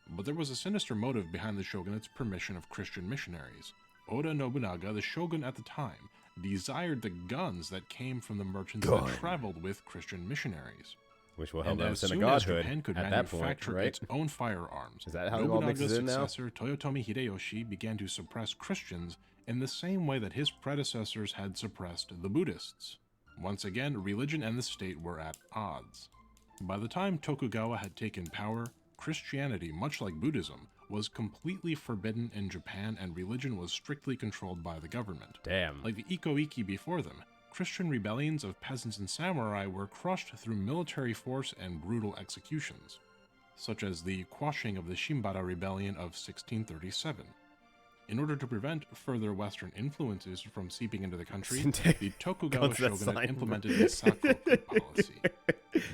But there was a sinister motive behind the shogunate's permission of Christian missionaries. Oda Nobunaga, the shogun at the time, desired the guns that came from the merchants that traveled with Christian missionaries. Which will help them as in a soon as godhood Japan could at that manufacture point, right? its own firearms, Is that how it all mixes in now? Nobunaga's successor, Toyotomi Hideyoshi, began to suppress Christians in the same way that his predecessors had suppressed the Buddhists. Once again, religion and the state were at odds. By the time Tokugawa had taken power, Christianity, much like Buddhism, was completely forbidden in Japan, and religion was strictly controlled by the government. Damn. Like the Ikoiki before them, Christian rebellions of peasants and samurai were crushed through military force and brutal executions, such as the quashing of the Shimbara Rebellion of 1637. In order to prevent further Western influences from seeping into the country, the Tokugawa shogunate implemented the Sakoku policy.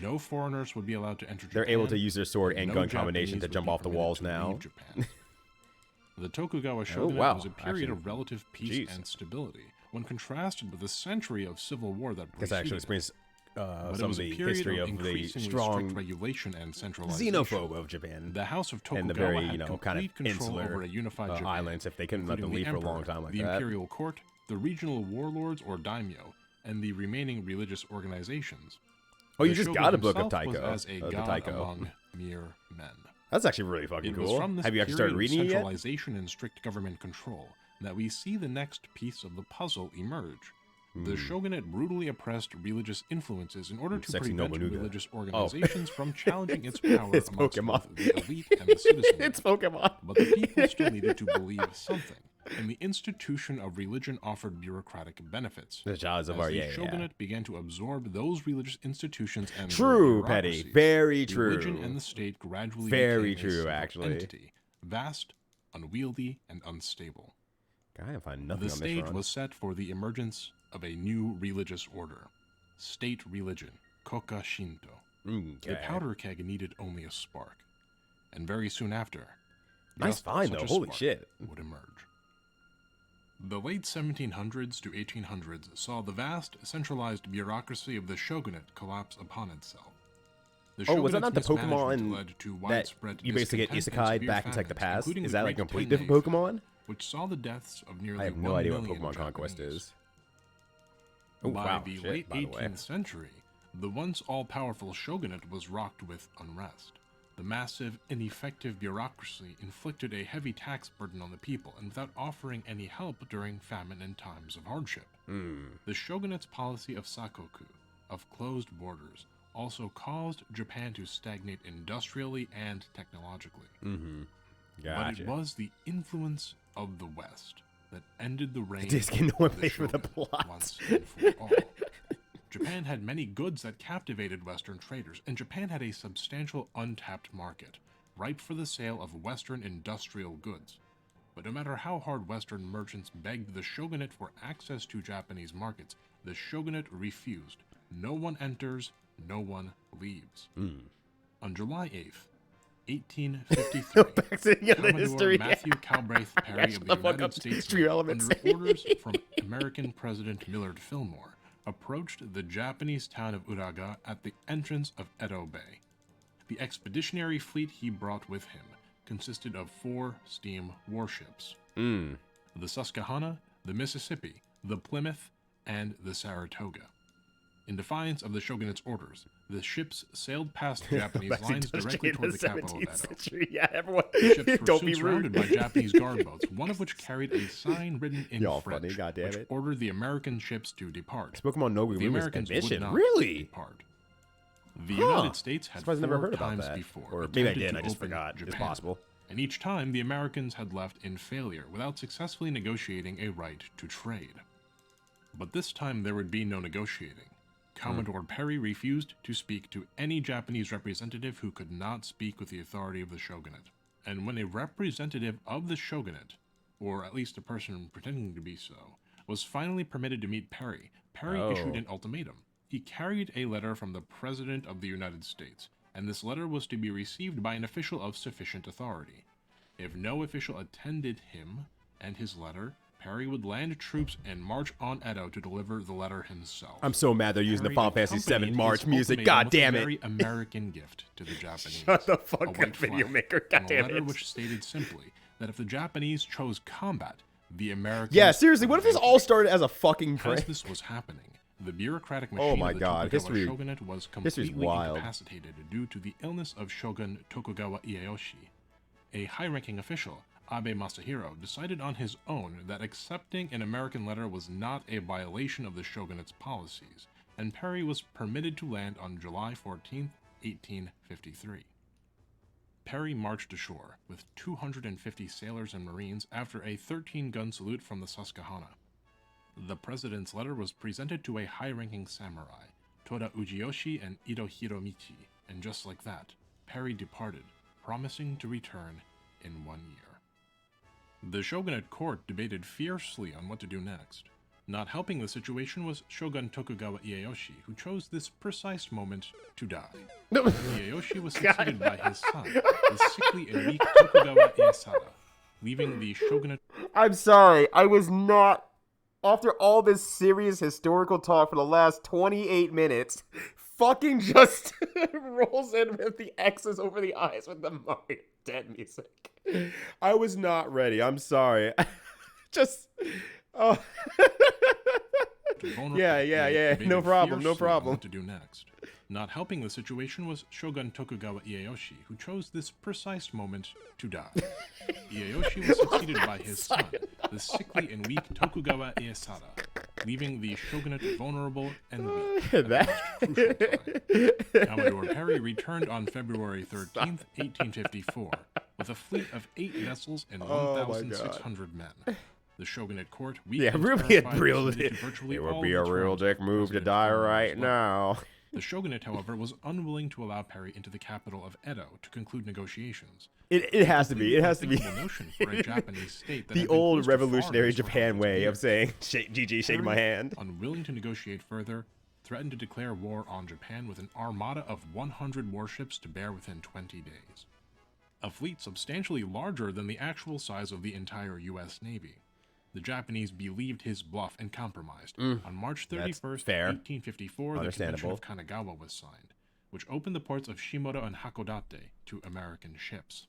No foreigners would be allowed to enter Japan. They're able to use their sword and gun combination to jump off the walls now. The Tokugawa shogunate was a period of relative peace and stability, when contrasted with a century of civil war that preceded. Because I actually experienced some of the history of the strong regulation and centralization. xenophobe of Japan. The House of Tokugawa and the very, had kind of control insular over a unified Japan, islands if they couldn't let them leave for a long time like the that. imperial court, the regional warlords or daimyo, and the remaining religious organizations. Oh, you just got a book of Taiko. Taiko. Was as a god among mere men. That's actually really fucking cool. From this Have you actually started reading it yet? Centralization and strict government control that we see the next piece of the puzzle emerge. The shogunate brutally oppressed religious influences in order to prevent religious organizations from challenging its power amongst both the elite and the citizenry. It's Pokemon. But the people still needed to believe something, and the institution of religion offered bureaucratic benefits. The Jaws of our the shogunate began to absorb those religious institutions and true, Petty. Very true. Religion and the state gradually very became true, a actually. entity, vast, unwieldy, and unstable. I can find nothing The on this stage front. was set for the emergence of a new religious order, state religion, Koka Shinto. A powder keg needed only a spark, and very soon after, nice find though. Holy shit! Would emerge. The late 1700s to 1800s saw the vast centralized bureaucracy of the shogunate collapse upon itself. Was that not the Pokemon led to that you basically get isekai'd back into like the past? Is that like a completely different Pokemon? Which saw the deaths of nearly I have no idea what Pokemon Conquest is. Oh, by the late 18th century, the once all-powerful shogunate was rocked with unrest. The massive, ineffective bureaucracy inflicted a heavy tax burden on the people, and without offering any help during famine and times of hardship. The shogunate's policy of sakoku, of closed borders, also caused Japan to stagnate industrially and technologically. But it was the influence of the West that ended the reign of the shogunate once and for all. Japan had many goods that captivated Western traders, and Japan had a substantial untapped market, ripe for the sale of Western industrial goods. But no matter how hard Western merchants begged the shogunate for access to Japanese markets, the shogunate refused. No one enters, no one leaves. On July 8th, 1853, Commodore Matthew Calbraith Perry of the United States, under orders from American President Millard Fillmore, approached the Japanese town of Uraga at the entrance of Edo Bay. The expeditionary fleet he brought with him consisted of 4 steam warships. The Susquehanna, the Mississippi, the Plymouth, and the Saratoga. In defiance of the shogunate's orders, the ships sailed past Japanese lines directly toward the capital of Edo. Yeah, everyone. The ships were soon surrounded by Japanese guard-boats, one of which carried a sign written in French, which ordered the American ships to depart. Pokemon Nobu the Americans would not depart. The United States had 4 times before or maybe I did, I just forgot. Japan, it's possible. And each time the Americans had left in failure without successfully negotiating a right to trade. But this time there would be no negotiating. Commodore Perry refused to speak to any Japanese representative who could not speak with the authority of the shogunate. And when a representative of the shogunate, or at least a person pretending to be so, was finally permitted to meet Perry, Perry issued an ultimatum. He carried a letter from the President of the United States, and this letter was to be received by an official of sufficient authority. If no official attended him and his letter, Perry would land troops and march on Edo to deliver the letter himself. I'm so mad they're using the Final Fantasy VII March music. God damn it! A very American gift to the Japanese. Shut the fuck up, video maker. God damn it! A letter which stated simply that if the Japanese chose combat, the Americans. Yeah, seriously. What if this all started as a fucking prank? As this was happening, the bureaucratic machine of the Tokugawa shogunate was completely incapacitated due to the illness of Shogun Tokugawa Ieyasu. A high-ranking official, Abe Masahiro, decided on his own that accepting an American letter was not a violation of the shogunate's policies, and Perry was permitted to land on July 14, 1853. Perry marched ashore with 250 sailors and marines after a 13-gun salute from the Susquehanna. The president's letter was presented to a high-ranking samurai, Toda Ujiyoshi and Ito Hiromichi, and just like that, Perry departed, promising to return in 1 year. The shogunate court debated fiercely on what to do next. Not helping the situation was Shogun Tokugawa Ieyasu, who chose this precise moment to die. Ieyasu was succeeded by his son, the sickly and weak Tokugawa Ieyasu, leaving the shogunate... I'm sorry, I was not... After all this serious historical talk for the last 28 minutes, fucking just rolls in with the X's over the eyes with the Mario Dead music. I was not ready. I'm sorry. Just... Oh. Yeah. No problem. What to do next. Not helping the situation was Shogun Tokugawa Ieyasu, who chose this precise moment to die. Ieyasu was succeeded by his son, the sickly and weak Tokugawa Ieyasu, leaving the shogunate vulnerable and weak. Commodore Perry returned on February 13th, 1854, with a fleet of 8 vessels and 1,600 men. The shogunate court Ruby had reeled it. It would be a real dick move to die right now. The shogunate, however, was unwilling to allow Perry into the capital of Edo to conclude negotiations. It has to be. It has to be. Notion for a Japanese state that the old revolutionary Japan way of saying, GG, shake my hand. Unwilling to negotiate further, threatened to declare war on Japan with an armada of 100 warships to bear within 20 days. A fleet substantially larger than the actual size of the entire U.S. Navy. The Japanese believed his bluff and compromised. On March 31st, 1854, the Convention of Kanagawa was signed, which opened the ports of Shimoda and Hakodate to American ships.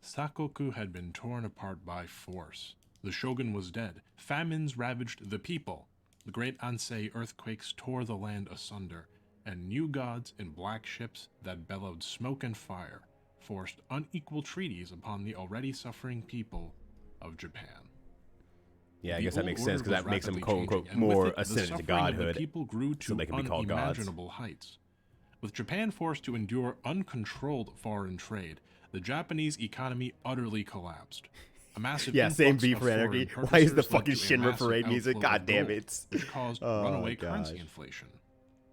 Sakoku had been torn apart by force. The shogun was dead. Famines ravaged the people. The great Ansei earthquakes tore the land asunder, and new gods in black ships that bellowed smoke and fire forced unequal treaties upon the already suffering people of Japan. Yeah, I guess that makes sense, because that makes them, quote-unquote, more ascended to godhood, people grew to so they can be called gods. Unimaginable heights. With Japan forced to endure uncontrolled foreign trade, the Japanese economy utterly collapsed. A massive same V for Anarchy. Why is the fucking Shinra Parade music? God damn it. Which caused runaway currency inflation.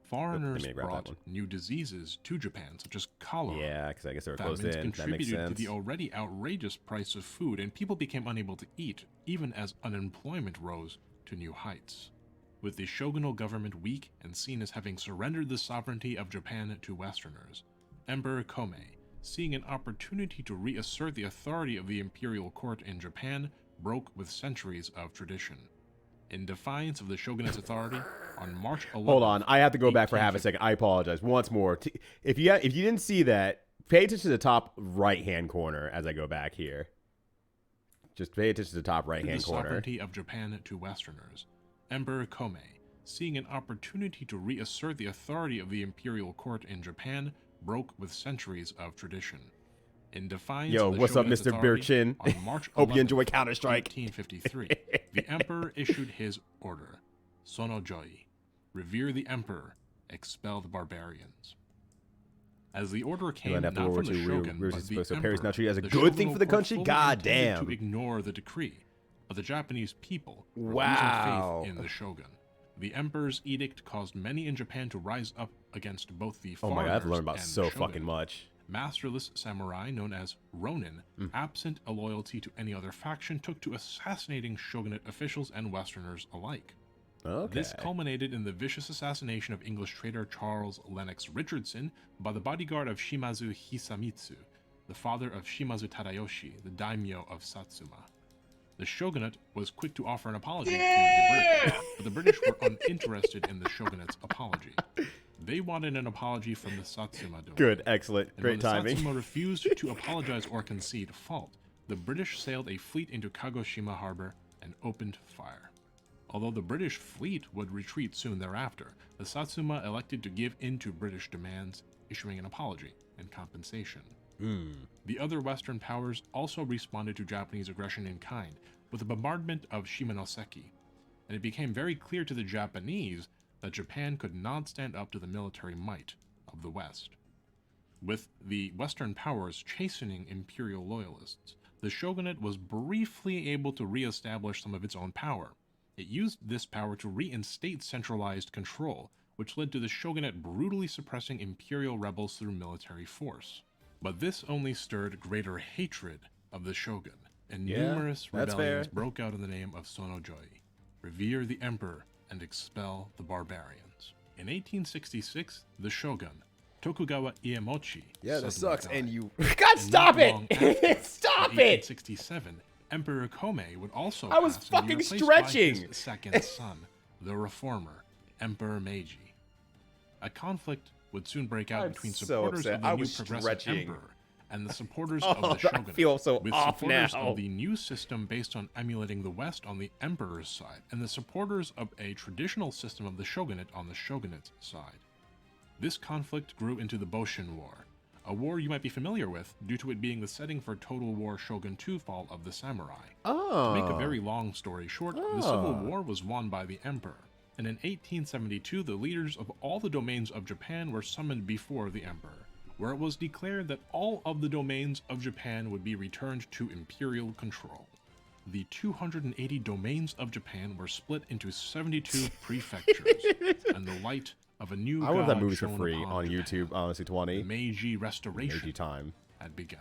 Foreigners brought new diseases to Japan, such as cholera. Yeah, because I guess they were closed in. That makes sense. Contributed to the already outrageous price of food, and people became unable to eat, even as unemployment rose to new heights. With the shogunal government weak and seen as having surrendered the sovereignty of Japan to Westerners, Emperor Komei, seeing an opportunity to reassert the authority of the imperial court in Japan, broke with centuries of tradition. In defiance of the shogunate's authority, on March 11th... Hold on, I have to go back for half a second. I apologize. Once more. If you didn't see that, pay attention to the top right-hand corner as I go back here. Just pay attention to the top right-hand corner. The sovereignty of Japan to Westerners. Emperor Komei, seeing an opportunity to reassert the authority of the imperial court in Japan, broke with centuries of tradition. In defiance of the what's up, Mr. Birchin? On March 11th, Hope you enjoy Counter-Strike. 1853, the emperor issued his order, Sono Joi, revere the emperor, expel the barbarians. As the order came not from the shogun, but the so Perry's now treated as a the good thing for the shogunal country? court God fully intended damn. to ignore the decree, but the Japanese people were Wow. losing faith in the shogun. The emperor's edict caused many in Japan to rise up against both the Oh foreigners my god, I've learned about and so the shogun. fucking much. Masterless samurai known as ronin, absent a loyalty to any other faction, took to assassinating shogunate officials and Westerners alike. Okay. This culminated in the vicious assassination of English trader Charles Lennox Richardson by the bodyguard of Shimazu Hisamitsu, the father of Shimazu Tadayoshi, the daimyo of Satsuma. The shogunate was quick to offer an apology to the British, but the British were uninterested in the shogunate's apology. They wanted an apology from the Satsuma domain. Good, excellent, great timing. When the Satsuma refused to apologize or concede fault, the British sailed a fleet into Kagoshima harbor and opened fire. Although the British fleet would retreat soon thereafter, the Satsuma elected to give in to British demands, issuing an apology and compensation. The other Western powers also responded to Japanese aggression in kind with the bombardment of Shimonoseki, and it became very clear to the Japanese that Japan could not stand up to the military might of the West. With the Western powers chastening imperial loyalists, the shogunate was briefly able to re-establish some of its own power. It used this power to reinstate centralized control, which led to the shogunate brutally suppressing imperial rebels through military force. But this only stirred greater hatred of the shogun, and numerous rebellions broke out in the name of Sonojoi, revere the emperor and expel the barbarians. In 1866, the shogun, Tokugawa Iemochi, that sucks, and you... God, stop it! Stop it! 1867, Emperor Komei would also I was fucking stretching! By his second son, the reformer, Emperor Meiji. A conflict would soon break out between supporters of the new progressive emperor and the supporters of the shogunate, I feel so with off supporters now. of the new system based on emulating the West on the emperor's side, and the supporters of a traditional system of the shogunate on the shogunate's side. This conflict grew into the Boshin War, a war you might be familiar with due to it being the setting for Total War Shogun II Fall of the Samurai. To make a very long story short, the Civil War was won by the emperor, and in 1872 the leaders of all the domains of Japan were summoned before the emperor, where it was declared that all of the domains of Japan would be returned to imperial control. The 280 domains of Japan were split into 72 prefectures, and the light of a new I want that god movie for shone free upon on Japan. YouTube, honestly, 20. The Meiji Restoration Meiji time had begun.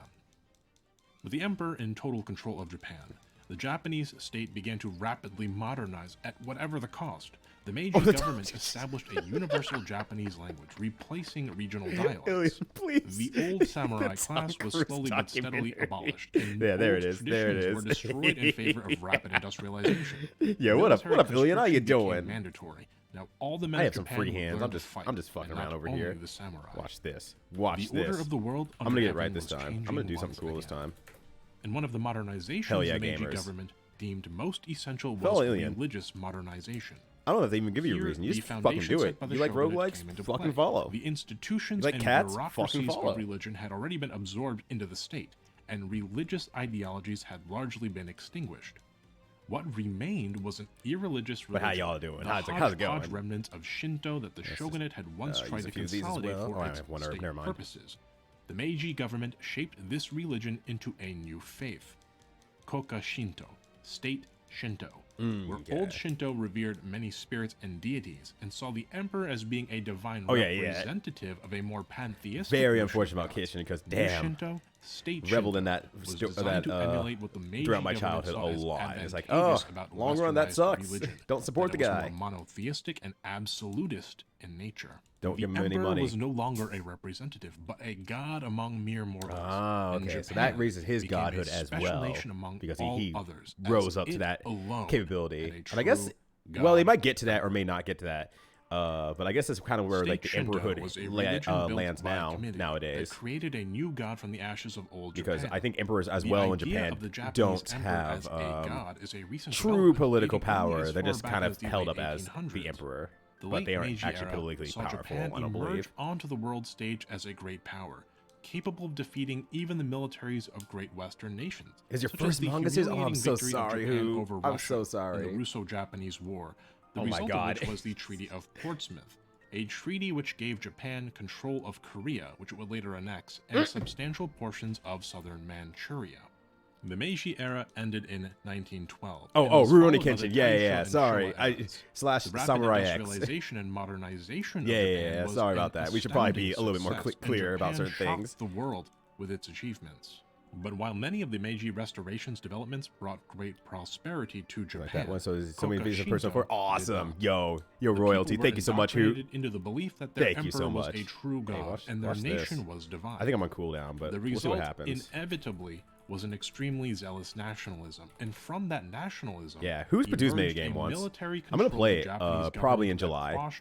With the emperor in total control of Japan, the Japanese state began to rapidly modernize at whatever the cost. The Meiji government established a universal Japanese language, replacing regional dialects. The old samurai class was slowly but steadily abolished, and there it is. Traditions were destroyed in favor of rapid industrialization. Yeah, what up, Billion? How you doing? Mandatory. Now all the men I of have some Japan free hands. I'm just fucking around over here. The samurai. Watch this. Watch the order of the world. I'm gonna get it right this time. I'm gonna do something cool this time. And one of the modernizations the Meiji government deemed most essential was religious modernization. I don't know if they even give you a reason. You just fucking do it. You like roguelikes? Fucking follow. The institutions like and cats? bureaucracies of religion had already been absorbed into the state, and religious ideologies had largely been extinguished. What remained was an irreligious religion. But how y'all doing? How's it going? Remnants of Shinto that the shogunate had once tried to consolidate for its state purposes. The Meiji government shaped this religion into a new faith, Koka Shinto, state Shinto, where old Shinto revered many spirits and deities and saw the emperor as being a divine representative of a more pantheistic. Very unfortunate about Kishin because damn, Shinto, state reveled in that throughout my childhood a lot. It's like, oh, long run that sucks. Don't support the guy. More monotheistic and absolutist in nature. Don't give him any money. The emperor was no longer a representative, but a god among mere mortals. Ah, okay. So that raises his godhood as well, because he rose up to that capability. And I guess, well, they might get to that or may not get to that. But I guess that's kind of where like the emperorhood lands nowadays. That created a new god from the ashes of old Japan. Because I think emperors as well in Japan don't have true political power. They're just kind of held up as the emperor. But they aren't actually politically powerful, I don't believe. Onto the world stage as a great power, capable of defeating even the militaries of great Western nations. Is your first manga series? Oh, I'm so sorry. I'm so sorry. The Russo-Japanese War. The result of which was the Treaty of Portsmouth, a treaty which gave Japan control of Korea, which it would later annex, and substantial portions of southern Manchuria. The Meiji era ended in 1912. Rurouni Kenshin. Yeah. Sorry. Slash Samurai X. Industrialization and modernization. Yeah. Sorry about that. We should probably be a little bit more clear about certain things. The world with its achievements. But while many of the Meiji Restoration's developments brought great prosperity to Japan, like that one. So many videos of person for awesome. Yo, royalty. Thank you so much, Hoot. Into the belief that their emperor was a true god and their nation was divine. I think I'm on cooldown, but the we'll see what happens. Inevitably was an extremely zealous nationalism, and from that nationalism, yeah, who's produced me a game once? I'm gonna play it probably in July,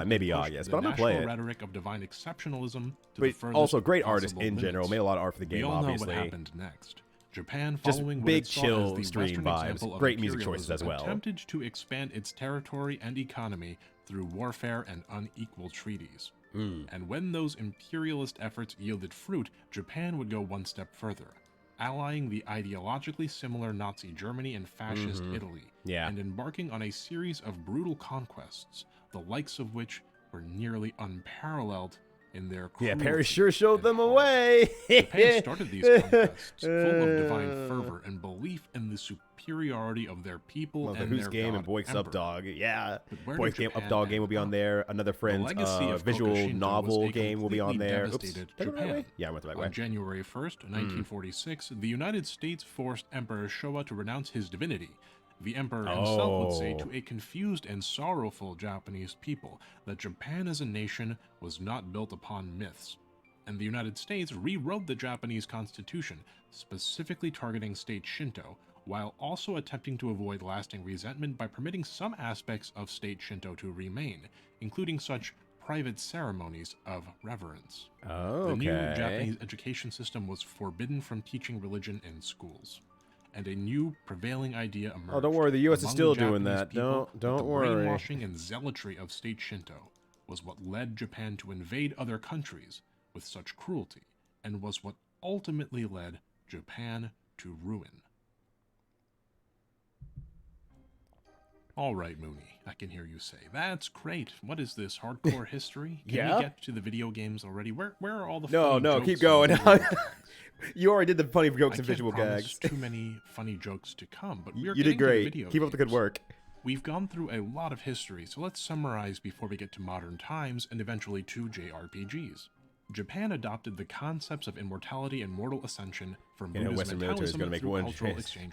maybe August, but I'm gonna play it. Rhetoric of divine exceptionalism to but also great artist in general, made a lot of art for the game. We all obviously. know what happened next. Japan, just following big what it saw chill as the stream Western vibes, great music choices as well. Attempted to expand its territory and economy through warfare and unequal treaties. And when those imperialist efforts yielded fruit, Japan would go one step further, allying the ideologically similar Nazi Germany and fascist Italy, and embarking on a series of brutal conquests, the likes of which were nearly unparalleled in their cruelty. Yeah, Paris sure showed them a way. Japan started these conquests full of divine fervor and belief in the superiority of their people and Who's their Game god and Boyk's Up emperor. Dog. Yeah, Boyk's Game Up Dog game will be on there. Another friend's visual novel game will be on there. Oops. Japan. Yeah, I went the right way. On January 1st, 1946, the United States forced Emperor Showa to renounce his divinity. The emperor himself would say to a confused and sorrowful Japanese people that Japan as a nation was not built upon myths. And the United States rewrote the Japanese constitution, specifically targeting state Shinto, while also attempting to avoid lasting resentment by permitting some aspects of state Shinto to remain, including such private ceremonies of reverence. The new Japanese education system was forbidden from teaching religion in schools. And a new prevailing idea emerged. Oh, don't worry, the U.S. is still doing that. Don't worry. The brainwashing and zealotry of state Shinto was what led Japan to invade other countries with such cruelty, and was what ultimately led Japan to ruin. All right, Mooney, I can hear you say, that's great. What is this, hardcore history? Can we get to the video games already? Where are all the funny jokes? Keep going. You already did the funny jokes and visual gags. Too many funny jokes to come, but you did great. Keep up the good work. We've gone through a lot of history, so let's summarize before we get to modern times and eventually to JRPGs. Japan adopted the concepts of immortality and mortal ascension from Buddhism Western military is going to make one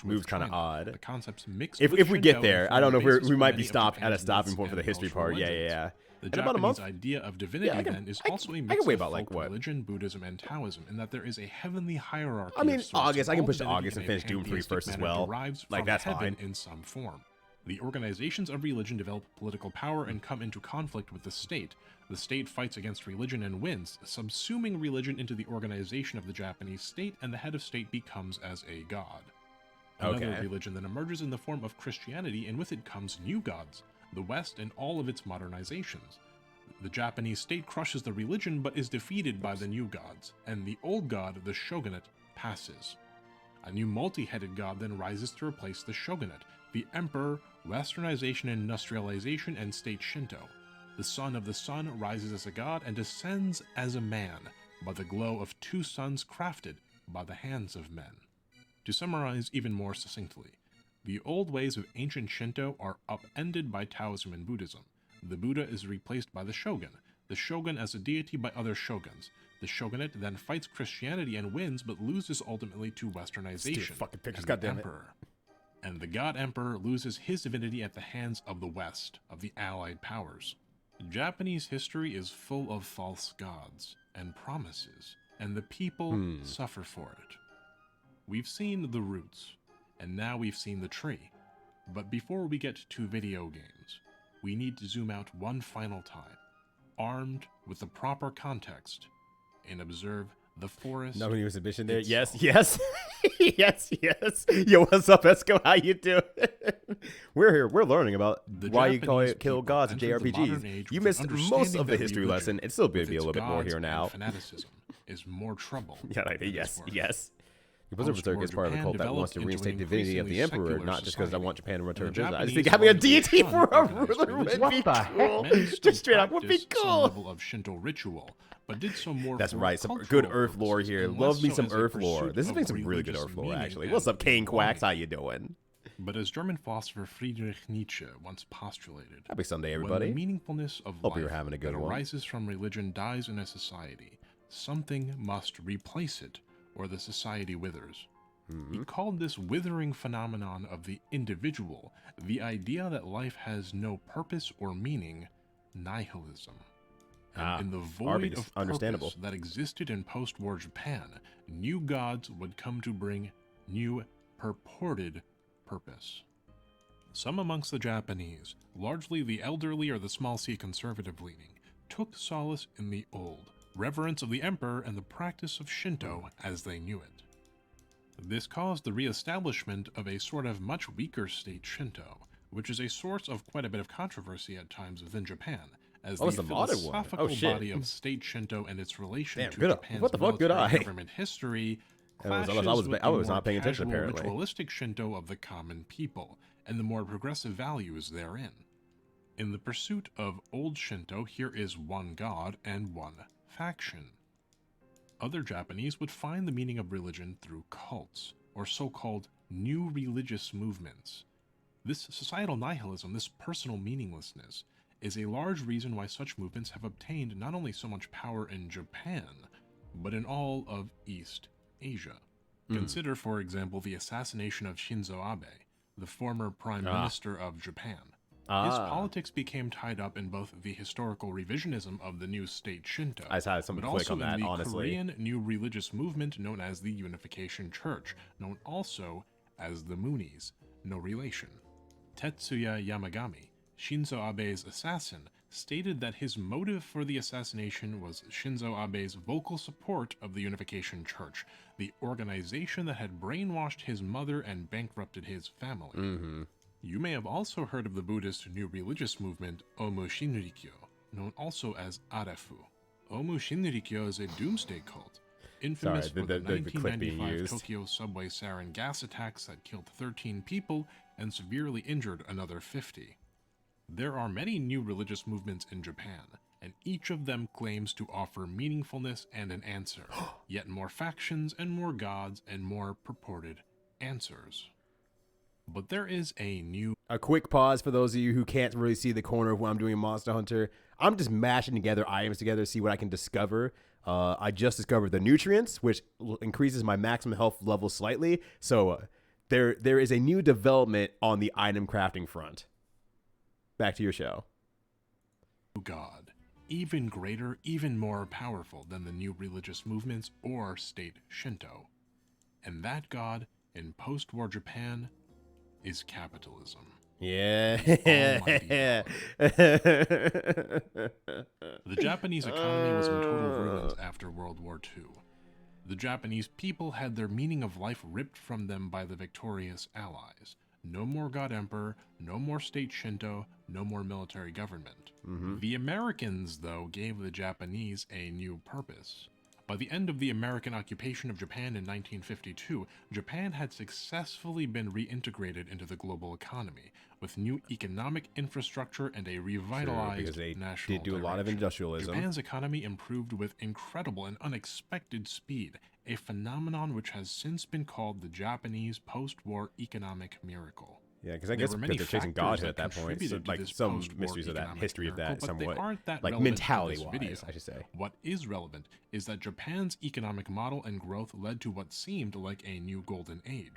move kind of odd. The concepts mixed if we get there, I don't know if we might be stopped at a stopping point for the history part. Yeah. The Japanese idea of divinity then is also a mix of folk religion, Buddhism, and Taoism, in that there is a heavenly hierarchy. I mean, August. I can push to August and finish Doom 3 first as well. Like that's fine. In some form. The organizations of religion develop political power and come into conflict with the state. The state fights against religion and wins, subsuming religion into the organization of the Japanese state, and the head of state becomes as a god. Another religion then emerges in the form of Christianity, and with it comes new gods, the West and all of its modernizations. The Japanese state crushes the religion but is defeated by the new gods, and the old god, the shogunate, passes. A new multi-headed god then rises to replace the shogunate, the emperor, westernization and industrialization, and state Shinto. The son of the sun rises as a god and descends as a man by the glow of two suns crafted by the hands of men. To summarize even more succinctly, the old ways of ancient Shinto are upended by Taoism and Buddhism. The Buddha is replaced by the shogun as a deity by other shoguns. The shogunate then fights Christianity and wins, but loses ultimately to westernization and the emperor. And the god emperor loses his divinity at the hands of the West, of the allied powers. Japanese history is full of false gods and promises, and the people suffer for it. We've seen the roots, and now we've seen the tree. But before we get to video games, we need to zoom out one final time, armed with the proper context, and observe the forest. No new exhibition there. Yes. Yes. Yo, what's up, Esco? How you doing? We're here. We're learning about why you kill gods in JRPGs. You missed most of the history lesson. It's still going to be a little bit more here now. Fanaticism is more trouble. Yes. Blizzard Berserk is part of a cult that wants to reinstate the divinity of the emperor, not just because I want Japan to return to Blizzard. I just think having a deity for a ruler would be cool. Just straight up would be cool. Level of Shinto ritual, but did so more. That's right. Some good Earth lore here. Love me some Earth lore. This has been some really good Earth lore, actually. What's up, Kane Quacks? How you doing? But as German philosopher Friedrich Nietzsche once postulated, happy Sunday, everybody. When the meaningfulness of Hope you're having a good that one. arises from religion dies in a society, something must replace it, or the society withers. He called this withering phenomenon of the individual the idea that life has no purpose or meaning, nihilism. And in the void of purpose that existed in post-war Japan, new gods would come to bring new purported purpose. Some amongst the Japanese, largely the elderly or the small c conservative leaning, took solace in the old, reverence of the emperor and the practice of Shinto as they knew it. This caused the re-establishment of a sort of much weaker state Shinto, which is a source of quite a bit of controversy at times within Japan, as the philosophical body of state Shinto and its relation to Japan's military government history clashes with the more casual, ritualistic Shinto of the common people, and the more progressive values therein. In the pursuit of old Shinto, here is one god and one faction. Other Japanese would find the meaning of religion through cults, or so-called new religious movements. This societal nihilism, this personal meaninglessness, is a large reason why such movements have obtained not only so much power in Japan, but in all of East Asia. Consider, for example, the assassination of Shinzo Abe, the former Prime Minister of Japan. His politics became tied up in both the historical revisionism of the new state Shinto, but also in the Korean new religious movement known as the Unification Church, known also as the Moonies, no relation. Tetsuya Yamagami, Shinzo Abe's assassin, stated that his motive for the assassination was Shinzo Abe's vocal support of the Unification Church, the organization that had brainwashed his mother and bankrupted his family. You may have also heard of the Buddhist new religious movement Omu Shinrikyo, known also as Arefu. Omu Shinrikyo is a doomsday cult, infamous for the 1995 Tokyo subway sarin gas attacks that killed 13 people and severely injured another 50. There are many new religious movements in Japan, and each of them claims to offer meaningfulness and an answer, yet more factions and more gods and more purported answers. But there is a quick pause for those of you who can't really see the corner of what I'm doing in Monster Hunter. I'm just mashing together items together to see what I can discover. I just discovered the nutrients, which increases my maximum health level slightly. So there is a new development on the item crafting front. Back to your show. God, even greater, even more powerful than the new religious movements or state Shinto. And that God, in post-war Japan, is capitalism. Yeah. The Japanese economy was in total ruins after World War II. The Japanese people had their meaning of life ripped from them by the victorious Allies. No more God Emperor, no more state Shinto, no more military government. The Americans, though, gave the Japanese a new purpose. By the end of the American occupation of Japan in 1952, Japan had successfully been reintegrated into the global economy, with new economic infrastructure and a revitalized national did do a lot of industrialism. Japan's economy improved with incredible and unexpected speed, a phenomenon which has since been called the Japanese post-war economic miracle. Yeah, because I guess they're chasing godhood at that point. So, like some mysteries of that, history of that, somewhat, like mentality-wise, I should say. What is relevant is that Japan's economic model and growth led to what seemed like a new golden age.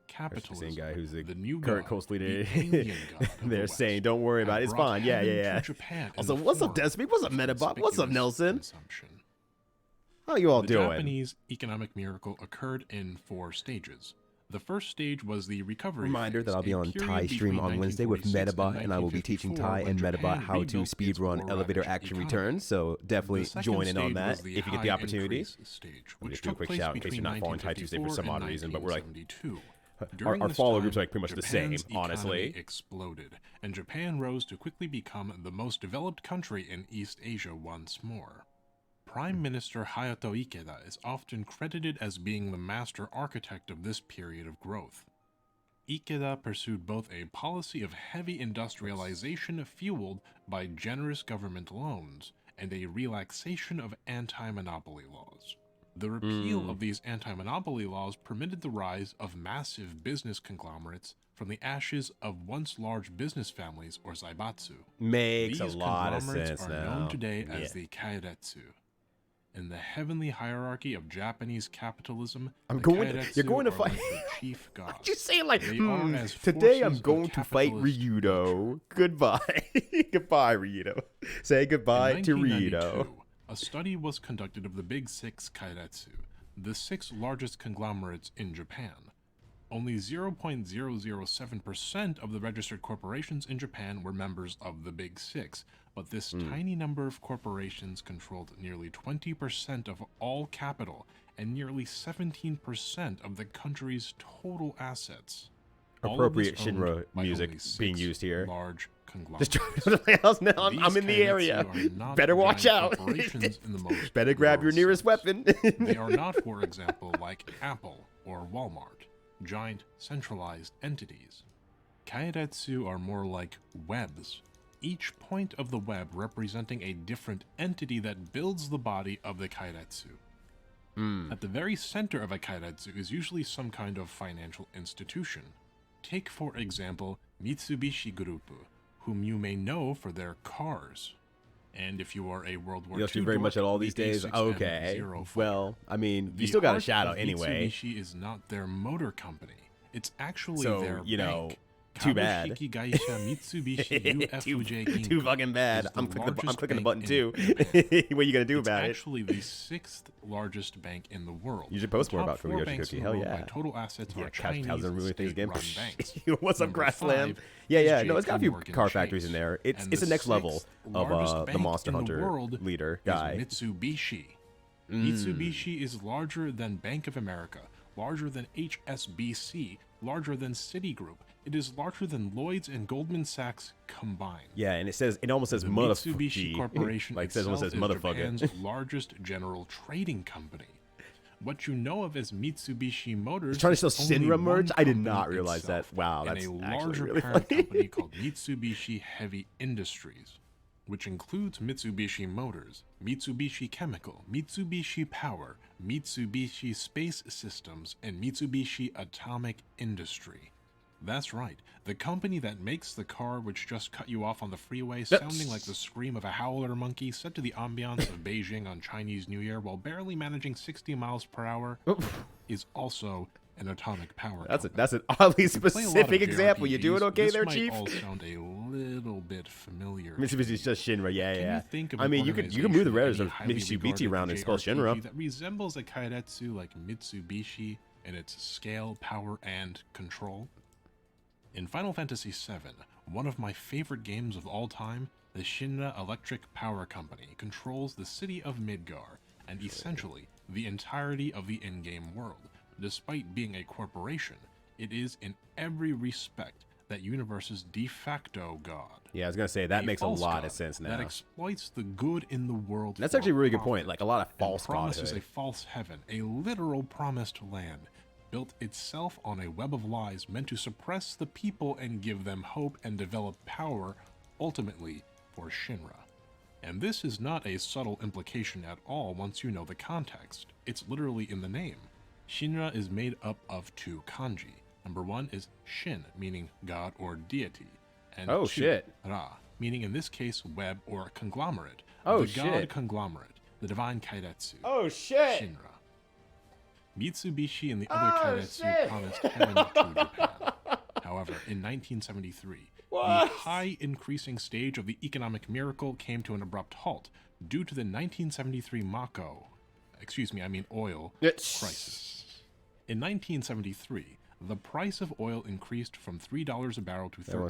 Capitalism, the same guy who's the new current god, coast leader. The They're saying, "Don't worry about it, it's fine." Yeah. Also, what's up, Despy? What's up, Metabot? What's up, Nelson? How you all doing? The Japanese economic miracle occurred in 4 stages. The first stage was the recovery Reminder phase, that I'll be on Thai stream on Wednesday with Metabot, and I will be teaching Thai and Metabot how to speedrun elevator action returns, so definitely join in on that if you get the opportunity. I'll just do a quick shout in case you're not following Thai Tuesday for some odd reason, but we're like, our follow groups are like pretty much the same, honestly. Exploded, and Japan rose to quickly become the most developed country in East Asia once more. Prime Minister Hayato Ikeda is often credited as being the master architect of this period of growth. Ikeda pursued both a policy of heavy industrialization fueled by generous government loans and a relaxation of anti-monopoly laws. The repeal of these anti-monopoly laws permitted the rise of massive business conglomerates from the ashes of once large business families or zaibatsu. Makes a lot of sense now. These conglomerates are known today as the kairetsu. In the heavenly hierarchy of Japanese capitalism, you're going to fight. Like the chief god. Just saying like, today I'm going to fight Ryudo. Goodbye. Goodbye, Ryudo. Say goodbye to Ryudo. A study was conducted of the Big Six Kairetsu, the 6 largest conglomerates in Japan. Only 0.007% of the registered corporations in Japan were members of the Big Six, but this tiny number of corporations controlled nearly 20% of all capital and nearly 17% of the country's total assets. Appropriate Shinra music being used here. Large conglomerates. I'm in the area. Better watch out. Better grab your nearest weapon. They are not, for example, like Apple or Walmart, giant centralized entities. Kairetsu are more like webs, each point of the web representing a different entity that builds the body of the Kairetsu. At the very center of a Kairetsu is usually some kind of financial institution. Take, for example, Mitsubishi Group, whom you may know for their cars. And if you are a World War II, you do very much at all these days. Okay. Well, I mean, you still got a shadow anyway. Mitsubishi is not their motor company. It's actually their bank. Too bad. Too fucking bad. I'm clicking the button too. What are you gonna do about it? It's actually the 6th largest bank in the world. You should post more about Yoshi. Hell yeah. Total assets are Chinese state-run banks. What's up, Grassland? Yeah. No, it's got a few car factories in there. It's the next level of the Monster Hunter leader guy. Mitsubishi. Mitsubishi is larger than Bank of America, larger than HSBC, larger than Citigroup. It is larger than Lloyd's and Goldman Sachs combined. Yeah, and it almost says motherfucker. Mitsubishi Corporation like it almost says motherfucker. Japan's largest general trading company. What you know of as Mitsubishi Motors. Trying to sell Shinra merch? I did not realize that. Wow, that's and a actually larger really parent funny. company called Mitsubishi Heavy Industries, which includes Mitsubishi Motors, Mitsubishi Chemical, Mitsubishi Power, Mitsubishi Space Systems, and Mitsubishi Atomic Industry. That's right, the company that makes the car which just cut you off on the freeway, sounding like the scream of a howler monkey set to the ambiance of Beijing on Chinese New Year while barely managing 60 miles per hour, is also an atomic power company. That's an oddly specific example. You doing okay there, Chief? This might all sound a little bit familiar. Mitsubishi's just Shinra, yeah. I mean, you can move the letters of Mitsubishi around and spell Shinra. That resembles a Kairetsu like Mitsubishi in its scale, power, and control. In Final Fantasy VII, one of my favorite games of all time, the Shinra Electric Power Company controls the city of Midgar, and essentially the entirety of the in-game world. Despite being a corporation, it is in every respect that universe's de facto god. Yeah, I was gonna say that makes a lot of sense now. That exploits the good in the world. That's actually a really good point. Like a lot of false promises a false heaven, a literal promised land, built itself on a web of lies meant to suppress the people and give them hope and develop power, ultimately for Shinra. And this is not a subtle implication at all once you know the context. It's literally in the name. Shinra is made up of 2 kanji. Number 1 is Shin, meaning god or deity, and Ra, meaning in this case web or conglomerate. God conglomerate, the divine Kairetsu. Shinra. Mitsubishi and the other Kairetsu promised heaven to Japan. However, in 1973, the high increasing stage of the economic miracle came to an abrupt halt due to the 1973 oil crisis. In 1973, the price of oil increased from $3 a barrel to $13 a barrel.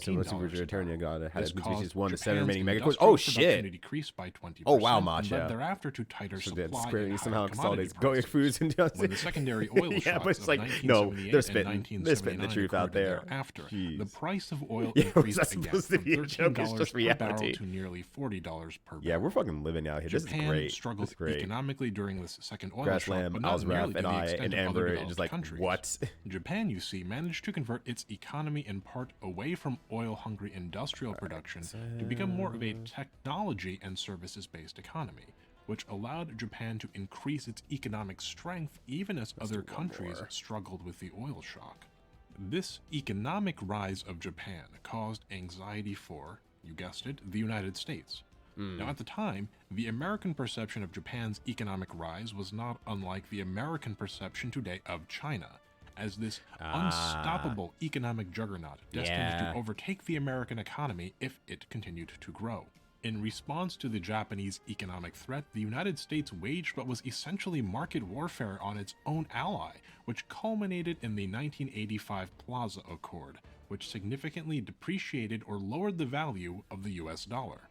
This caused Japan's production decreased by 20%, and led thereafter to tighter supply and higher commodity prices. When the secondary oil shocks of 1978 and 1979 occurred thereafter, the price of oil increased again from $13 per barrel to nearly $40 per barrel. Yeah, we're fucking living out here. This is great. Japan struggled economically during this second oil shock, but not nearly to and the extent of other developed countries. What? Japan, you see, managed to convert its economy in part away from oil-hungry industrial production to become more of a technology and services-based economy, which allowed Japan to increase its economic strength even as other countries struggled with the oil shock. This economic rise of Japan caused anxiety for, you guessed it, the United States. Now, at the time, the American perception of Japan's economic rise was not unlike the American perception today of China, as this unstoppable economic juggernaut destined to overtake the American economy if it continued to grow. In response to the Japanese economic threat, the United States waged what was essentially market warfare on its own ally, which culminated in the 1985 Plaza Accord, which significantly depreciated or lowered the value of the US dollar.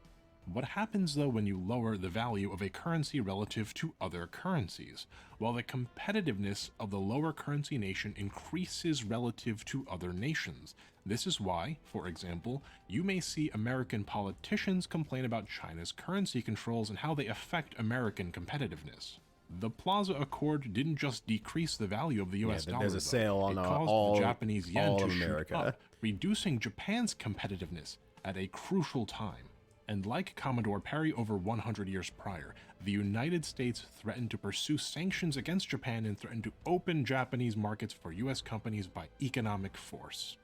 What happens though when you lower the value of a currency relative to other currencies? Well, the competitiveness of the lower currency nation increases relative to other nations. This is why, for example, you may see American politicians complain about China's currency controls and how they affect American competitiveness. The Plaza Accord didn't just decrease the value of the US dollar, there's a sale on it caused the Japanese yen to shoot up, reducing Japan's competitiveness at a crucial time. And like Commodore Perry over 100 years prior, the United States threatened to pursue sanctions against Japan and threatened to open Japanese markets for US companies by economic force.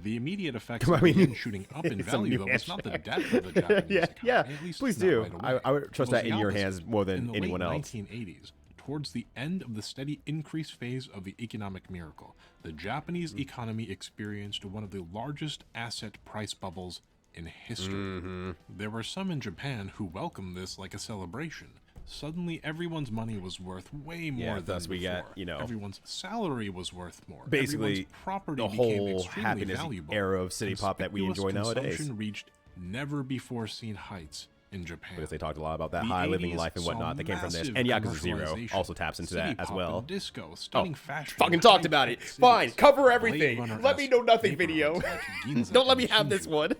The immediate effects of the yen shooting up in value, though, was not the death of the Japanese economy, at least please not do. right away. I would trust that in your hands more than in the anyone late else. 1980s, towards the end of the steady increase phase of the economic miracle, the Japanese economy experienced one of the largest asset price bubbles in history. There were some in Japan who welcomed this like a celebration. Suddenly, everyone's money was worth way more than thus we before. got, Everyone's salary was worth more. basically Everyone's property the became whole extremely happiness valuable. era of city pop that we enjoy nowadays. Consumption reached never-before-seen heights in Japan. Because they talked a lot about that The high living 80s life and whatnot that came from this. saw And Yakuza 0 commercialization, also taps into city that as pop well. and disco, stunning fashion, Fucking talked high-tech about it. cities, Fine, cover Blade everything. Runner-esque Let me know nothing video. neighborhoods like Ginza Don't let me and have this Shinjuku. one.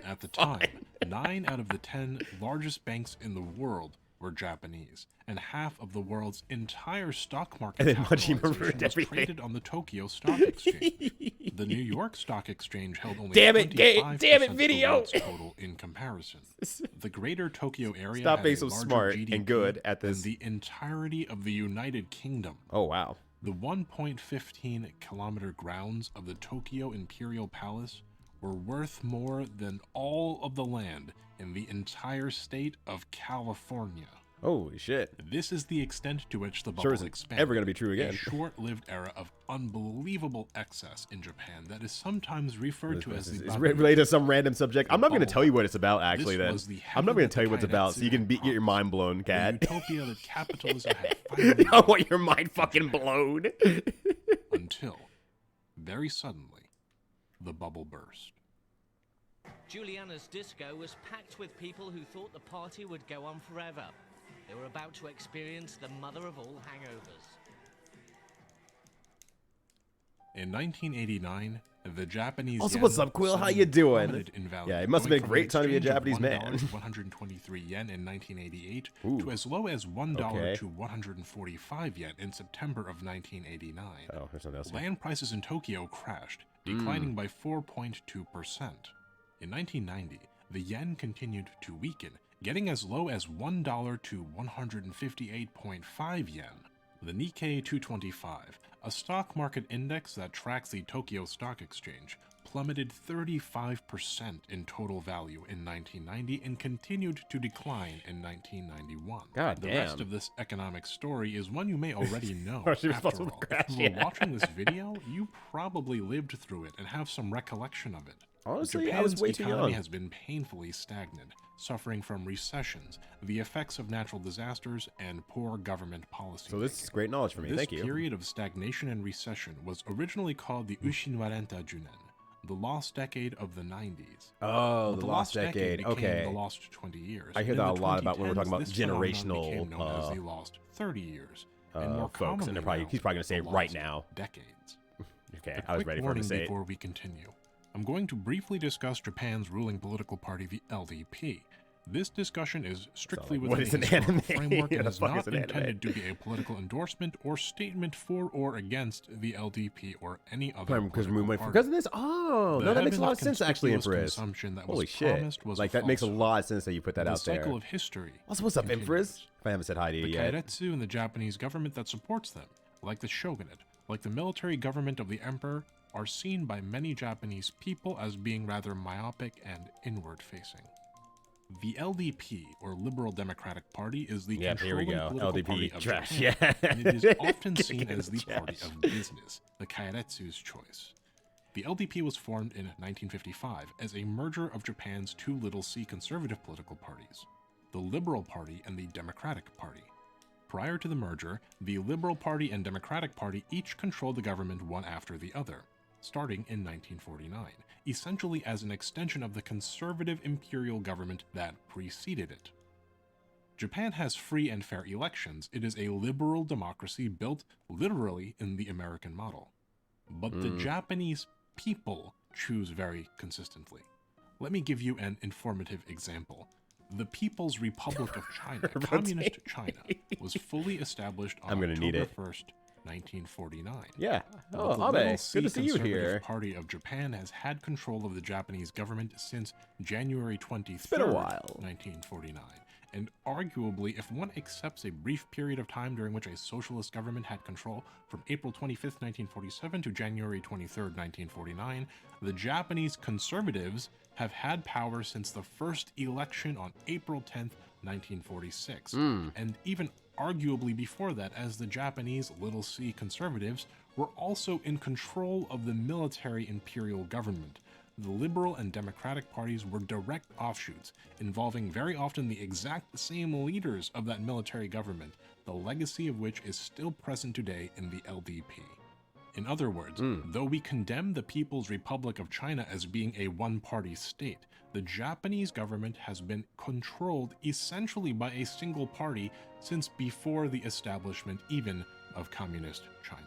At the time, 9 out of the 10 largest banks in the world were Japanese, and half of the world's entire stock market And then Majima capitalization ruined was everything. traded on the Tokyo Stock Exchange. The New York Stock Exchange held only Damn it, 25% of video. the world's total in comparison. The greater Tokyo area Stop had being a so larger smart GDP and good at than this. the entirety of the United Kingdom. Oh, wow. The 1.15 kilometer grounds of the Tokyo Imperial Palace were worth more than all of the land in the entire state of California. Holy shit. This is the extent to which the bubble Sure isn't expanded. ever going to be true A again. short-lived era of unbelievable excess in Japan that is sometimes referred to as the It's bubble. related to some random subject. I'm not going to bubble tell you what it's about, actually, This then. was the I'm not going heaven to tell you what it's that about so you can Kairetsu get your mind blown, The Gad. utopia that capitalism had finally I want your mind fucking blown. until, very suddenly, the bubble burst. Juliana's disco was packed with people who thought the party would go on forever. They were about to experience the mother of all hangovers. In 1989, the Japanese Also, yen what's up, Quill? How suddenly you doing? plummeted in value, Yeah, it must have been a going great from time to be a an exchange Japanese of man. $1 to 123 yen in 1988 Ooh. to as low as $1 Okay. to 145 yen in September of 1989. Oh, there's something else here. Land prices in Tokyo crashed, declining by 4.2%. In 1990, the yen continued to weaken, getting as low as $1 to 158.5 yen. The Nikkei 225, a stock market index that tracks the Tokyo Stock Exchange, plummeted 35% in total value in 1990 and continued to decline in 1991. God the damn. rest of this economic story is one you may already know. Oh, she was After supposed to all, crash, if you were yeah. watching this video, you probably lived through it and have some recollection of it. Honestly, I Japan's was way too economy young. has been painfully stagnant, suffering from recessions, the effects of natural disasters, and poor government policy. So this is great knowledge for me. This Thank you. period of stagnation and recession was originally called the Ushinwarenta Junen, the lost decade of the 90s. Oh, But the lost decade. became Okay. the lost 20 years. I hear And that in a the lot about when we're talking 2010s, about this phenomenon generational, became known as the lost 30 years. And more folks, and commonly they're probably known he's probably gonna say the right lost now. decades. Okay, A I was quick ready for him warning to say it. before we continue. I'm going to briefly discuss Japan's ruling political party, the LDP. This discussion is strictly like, within what is a an historical anime? framework and The is fuck not is an anime? intended to be a political endorsement or statement for or against the LDP or any other Because political we party. because of this. Oh, The no, that makes a heaven lot of of sense actually, conspicuous Empress. consumption that Holy was shit! promised was Like a that makes a falsehood. lot of sense that you put that The out there. cycle of history. Also, what's up, continues. Empress? If I haven't said hi to you The yet. Kairetsu and the Japanese government that supports them, like the shogunate, like the military government of the emperor, are seen by many Japanese people as being rather myopic and inward-facing. The LDP, or Liberal Democratic Party, is the controlling here we go. political LDP, party of trash, Japan, and it is often seen Get as the trash. party of business, the kairetsu's choice. The LDP was formed in 1955 as a merger of Japan's two little c conservative political parties, the Liberal Party and the Democratic Party. Prior to the merger, the Liberal Party and Democratic Party each controlled the government one after the other, starting in 1949, essentially as an extension of the conservative imperial government that preceded it. Japan has free and fair elections. It is a liberal democracy built literally in the American model. But the Japanese people choose very consistently. Let me give you an informative example. The People's Republic of China, Communist China, was fully established on October 1st, 1949. Yeah. But Oh, the Abe, Little good C to see you Conservative here. Party of Japan has had control of the Japanese government since January 23rd, been a while. 1949. And arguably, if one accepts a brief period of time during which a socialist government had control from April 25th, 1947 to January 23rd, 1949, the Japanese conservatives have had power since the first election on April 10th, 1946. And even arguably before that, as the Japanese little c conservatives were also in control of the military imperial government. The Liberal and Democratic parties were direct offshoots, involving very often the exact same leaders of that military government, the legacy of which is still present today in the LDP. In other words, though we condemn the People's Republic of China as being a one-party state, the Japanese government has been controlled essentially by a single party since before the establishment even of Communist China.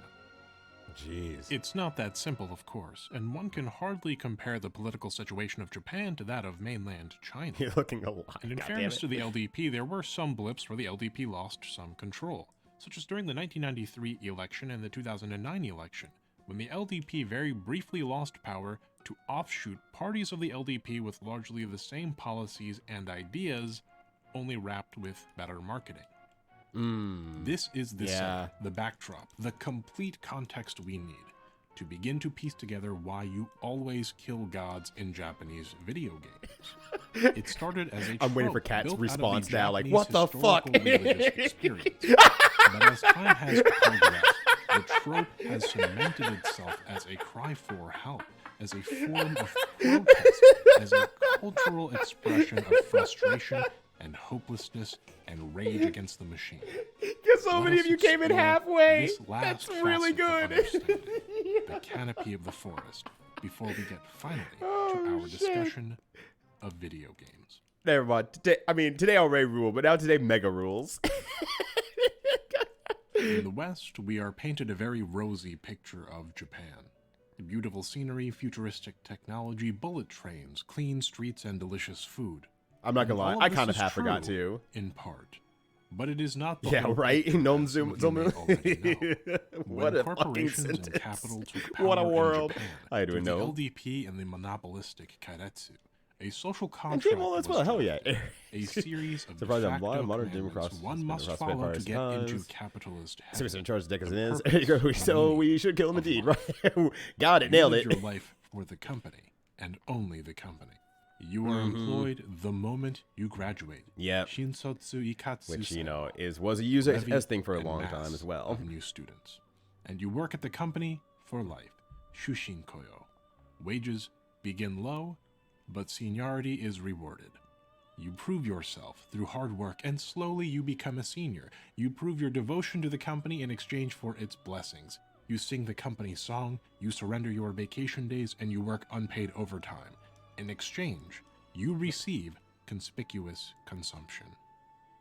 Jeez. It's not that simple, of course, and one can hardly compare the political situation of Japan to that of mainland China. You're looking a lot. And in fairness to the LDP, there were some blips where the LDP lost some control, such as during the 1993 election and the 2009 election, when the LDP very briefly lost power to offshoot parties of the LDP with largely the same policies and ideas, only wrapped with better marketing. This is the setup, the backdrop, the complete context we need to begin to piece together why you always kill gods in Japanese video games. It started as a I'm waiting for trope Kat's built response out of now, like, Japanese what the fuck? historical religious experience. But as time has progressed, the trope has cemented itself as a cry for help, as a form of protest, as a cultural expression of frustration and hopelessness and rage against the machine. Because so many of you came in halfway. That's really good. The canopy of the forest, before we get finally to our discussion of video games. Never mind. Today already ruled, but now today mega rules. In the West, we are painted a very rosy picture of Japan. Beautiful scenery, futuristic technology, bullet trains, clean streets, and delicious food. I'm not gonna lie, I kind of half forgot true, to. in part. But it is not the Yeah, right? Gnome Zoom. What a corporations and capital took power what a world. in Japan, I do know. the LDP and the monopolistic kairetsu. A social And contract Game was well, hell yeah. a series of de Surprised I'm facto blind, modern commandments democracy one must across follow to various get into times. capitalist heaven. Seriously, in charge of dick as it is. Purpose, So we should kill him indeed, right? Got it, You nailed live it. your life for the company, and only the company. You are employed the moment you graduate. Yep. Shinsotsu ikatsu. Which, was a user levy S thing for a and long mass time as well. Of new students. And you work at the company for life. Shushin koyo. Wages begin low, but seniority is rewarded. You prove yourself through hard work, and slowly you become a senior. You prove your devotion to the company in exchange for its blessings. You sing the company song, you surrender your vacation days, and you work unpaid overtime. In exchange, you receive conspicuous consumption.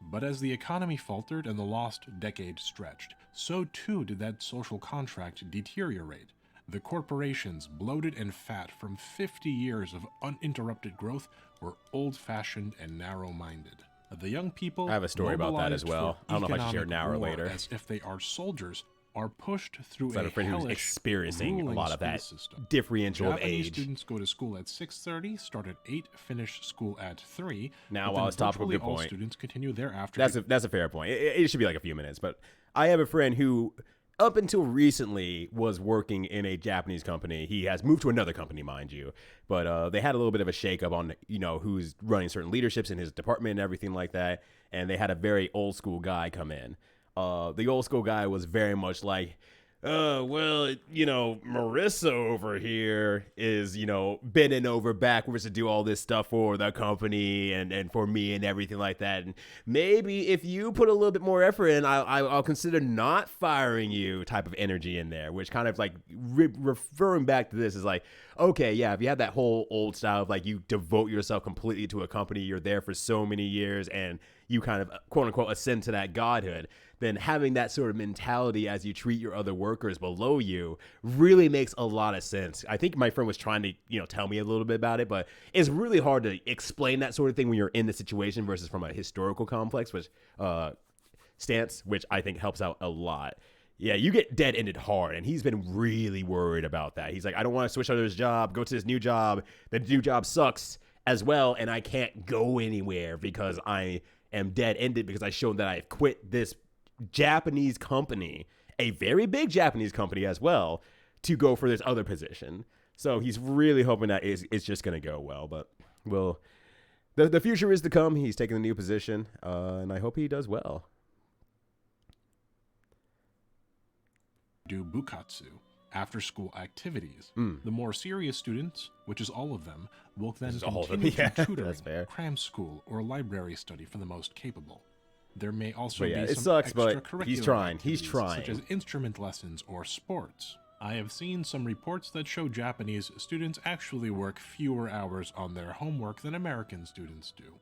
But as the economy faltered and the lost decade stretched, so too did that social contract deteriorate. The corporations, bloated and fat from 50 years of uninterrupted growth, were old-fashioned and narrow-minded. The young people, I have a story about that as mobilized well. for I don't know if I should share it economic now or war later. As if they are soldiers, are pushed through So I have a friend who's hellish, experiencing a grueling lot of that school system. differential of Japanese age. students go to school at 6:30, start at 8, finish school at 3. Now, but while then it's topical, virtually good all point. students continue thereafter. That's a fair point. It should be like a few minutes, but I have a friend who up until recently was working in a Japanese company. He has moved to another company, mind you, but they had a little bit of a shakeup on, you know, who's running certain leaderships in his department and everything like that. And they had a very old school guy come in. The old school guy was very much like, well, you know, Marissa over here is, you know, bending over backwards to do all this stuff for the company and for me and everything like that. And maybe if you put a little bit more effort in, I'll consider not firing you type of energy in there, which kind of like referring back to this is like, okay, yeah, if you have that whole old style of like you devote yourself completely to a company, you're there for so many years and you kind of quote unquote ascend to that godhood, then having that sort of mentality as you treat your other workers below you really makes a lot of sense. I think my friend was trying to, you know, tell me a little bit about it, but it's really hard to explain that sort of thing when you're in the situation versus from a historical complex, which stance, which I think helps out a lot. Yeah, you get dead-ended hard, and he's been really worried about that. He's like, I don't want to switch out of his job, go to this new job. The new job sucks as well, and I can't go anywhere because I am dead-ended because I showed that I've quit this Japanese company, a very big Japanese company as well, to go for this other position. So he's really hoping that it's just going to go well. But, well, the future is to come. He's taking the new position, and I hope he does well. Do bukatsu, after-school activities. The more serious students, which is all of them, will then continue to tutoring, cram school, or library study for the most capable. There may also be some extracurricular activities, such as instrument lessons or sports. I have seen some reports that show Japanese students actually work fewer hours on their homework than American students do.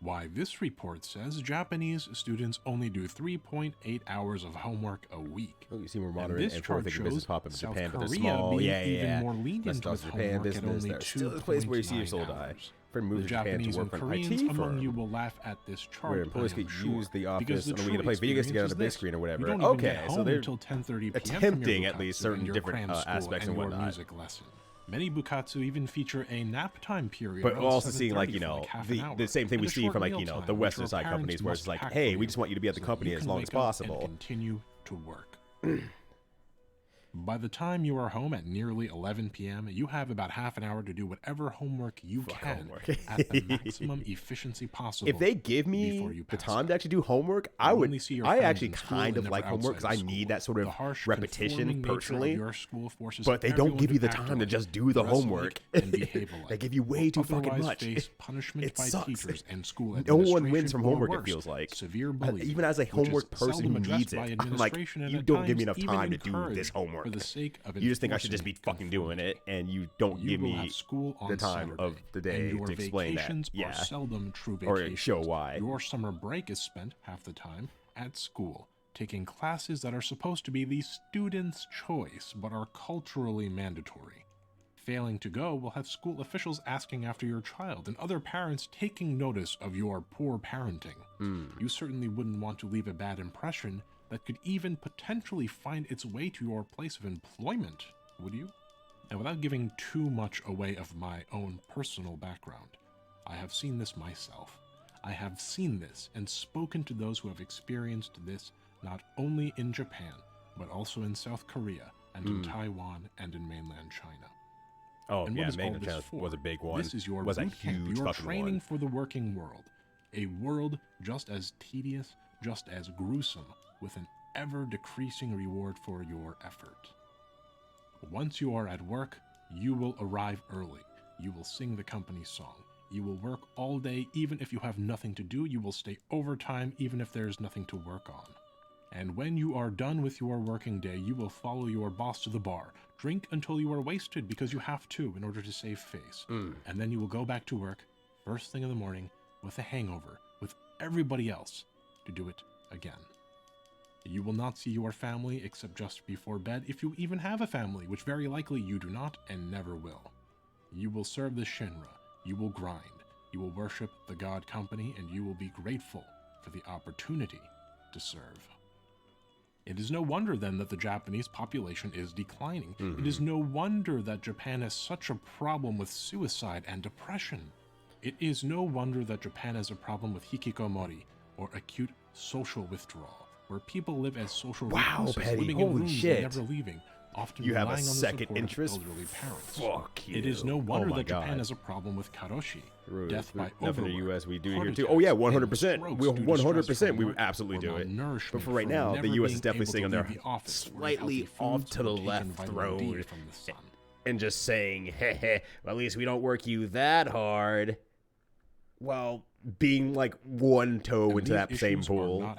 Why, this report says Japanese students only do 3.8 hours of homework a week. Oh, you see more moderate and forward-thinking business pop up in South Japan, but Korea they're small. Even more lenient with Japan homework business. at only There's still a place where you see your soul die. For move the to Japan Japanese to work and for an Koreans IT among firm, you will laugh at this chart, where employees could use the office and we get to play video games together on the big screen or whatever. You don't even get home until 10:30 p.m. attempting at least certain different aspects and whatnot. Music lesson. Many bukatsu even feature a nap time period. But also seeing like, you know, the same thing we see from like, you know, the Western side companies where it's like, hey, we just want you to be at the company as long as possible. Continue to work. By the time you are home at nearly 11 p.m., you have about half an hour to do whatever homework you can at the maximum efficiency possible. If they give me the time to actually do homework, I actually kind of like homework because I need that sort of repetition personally. But they don't give you the time to just do the homework. They give you way too fucking much. It sucks. No one wins from homework, it feels like. Even as a homework person who needs it, I'm like, you don't give me enough time to do this homework. For the sake of you just think I should just be fucking doing it, and you don't give me the time of the day to explain that. Yeah, seldom true or show why. Your summer break is spent half the time at school, taking classes that are supposed to be the student's choice, but are culturally mandatory. Failing to go will have school officials asking after your child and other parents taking notice of your poor parenting. You certainly wouldn't want to leave a bad impression that could even potentially find its way to your place of employment, would you? And without giving too much away of my own personal background, I have seen this myself. I have seen this and spoken to those who have experienced this not only in Japan, but also in South Korea and in Taiwan and in mainland China. Oh, and yeah, mainland China was a big one. This is your was a huge your training for the working world. A world just as tedious, just as gruesome, with an ever-decreasing reward for your effort. Once you are at work, you will arrive early. You will sing the company song. You will work all day even if you have nothing to do. You will stay overtime even if there is nothing to work on. And when you are done with your working day, you will follow your boss to the bar. Drink until you are wasted because you have to in order to save face. And then you will go back to work first thing in the morning with a hangover, with everybody else, to do it again. You will not see your family except just before bed, if you even have a family, which very likely you do not and never will. You will serve the Shinra, you will grind, you will worship the God Company, and you will be grateful for the opportunity to serve. It is no wonder then that the Japanese population is declining. It is no wonder that Japan has such a problem with suicide and depression. It is no wonder that Japan has a problem with hikikomori, or acute social withdrawal. where people live as social Wow, recluses, Petty, living in holy rooms shit. and never leaving, often You have relying a on the second support interest? of elderly parents. Fuck you. It is no wonder that God. Japan has a problem with karoshi, death by Nothing in overwork, the US we do heart here too. attacks, Oh yeah, and 100%. strokes We'll due to stress 100%. from We work, absolutely or do it. malnourishment But for right from now, never the US is being definitely able sitting on to their leave the office, where slightly healthy off foods to the were taken left vitamin D throne from the sun. and just saying, hey, well, at least we don't work you that hard. Well, being like one toe into that same pool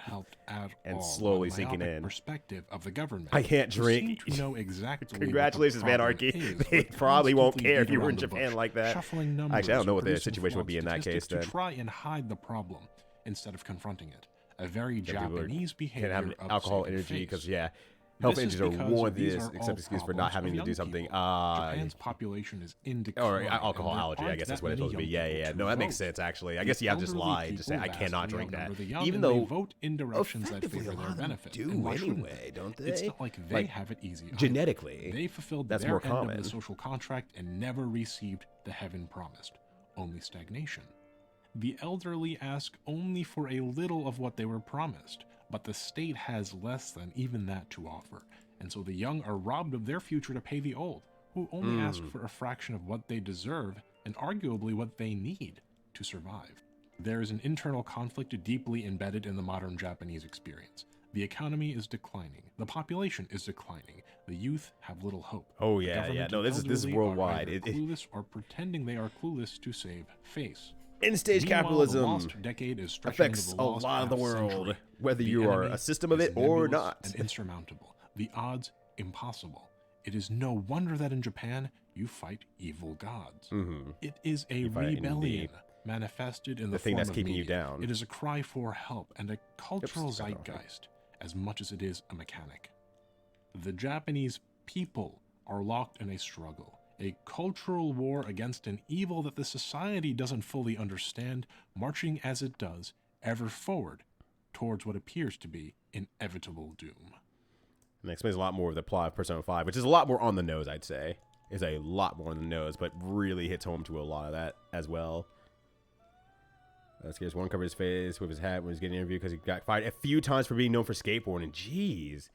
and slowly sinking in. Perspective of the government. I can't drink. To know exactly Congratulations, Manarchy. They probably won't care if you were in Japan like that. Actually, I don't know what the situation would be in that case then. To try and hide the problem instead of confronting it. A very Japanese behavior can't have alcohol energy because health engines are one of these except excuse for not having to do something. Japan's population is in decline. Or alcohol allergy, I guess that's what it's supposed to be. Yeah. No, that makes sense, actually. I guess you have to just lie. Just say, I cannot drink that. Even though, vote in directions that favor their benefit. Do anyway, don't they? It's not like they have it easy. Genetically. They fulfilled that's their more common. end of the social contract and never received the heaven promised. Only stagnation. The elderly ask only for a little of what they were promised, but the state has less than even that to offer, and so the young are robbed of their future to pay the old, who only ask for a fraction of what they deserve and arguably what they need to survive. There is an internal conflict deeply embedded in the modern Japanese experience. The economy is declining, the population is declining, the youth have little hope. Oh yeah. No, this is worldwide. Clueless or pretending they are clueless to save face. In-stage capitalism affects a lot of the world, whether you are a system of it or not. And insurmountable. The odds impossible. It is no wonder that in Japan you fight evil gods. It is a rebellion manifested in the thing form that's of keeping media. you down. It is a cry for help and a cultural zeitgeist as much as it is a mechanic. The Japanese people are locked in a struggle. A cultural war against an evil that the society doesn't fully understand, marching as it does, ever forward, towards what appears to be inevitable doom. And that explains a lot more of the plot of Persona 5, which is a lot more on the nose, I'd say. Is a lot more on the nose, but really hits home to a lot of that as well. Scares one covered his face with his hat when he was getting interviewed because he got fired a few times for being known for skateboarding. Jeez.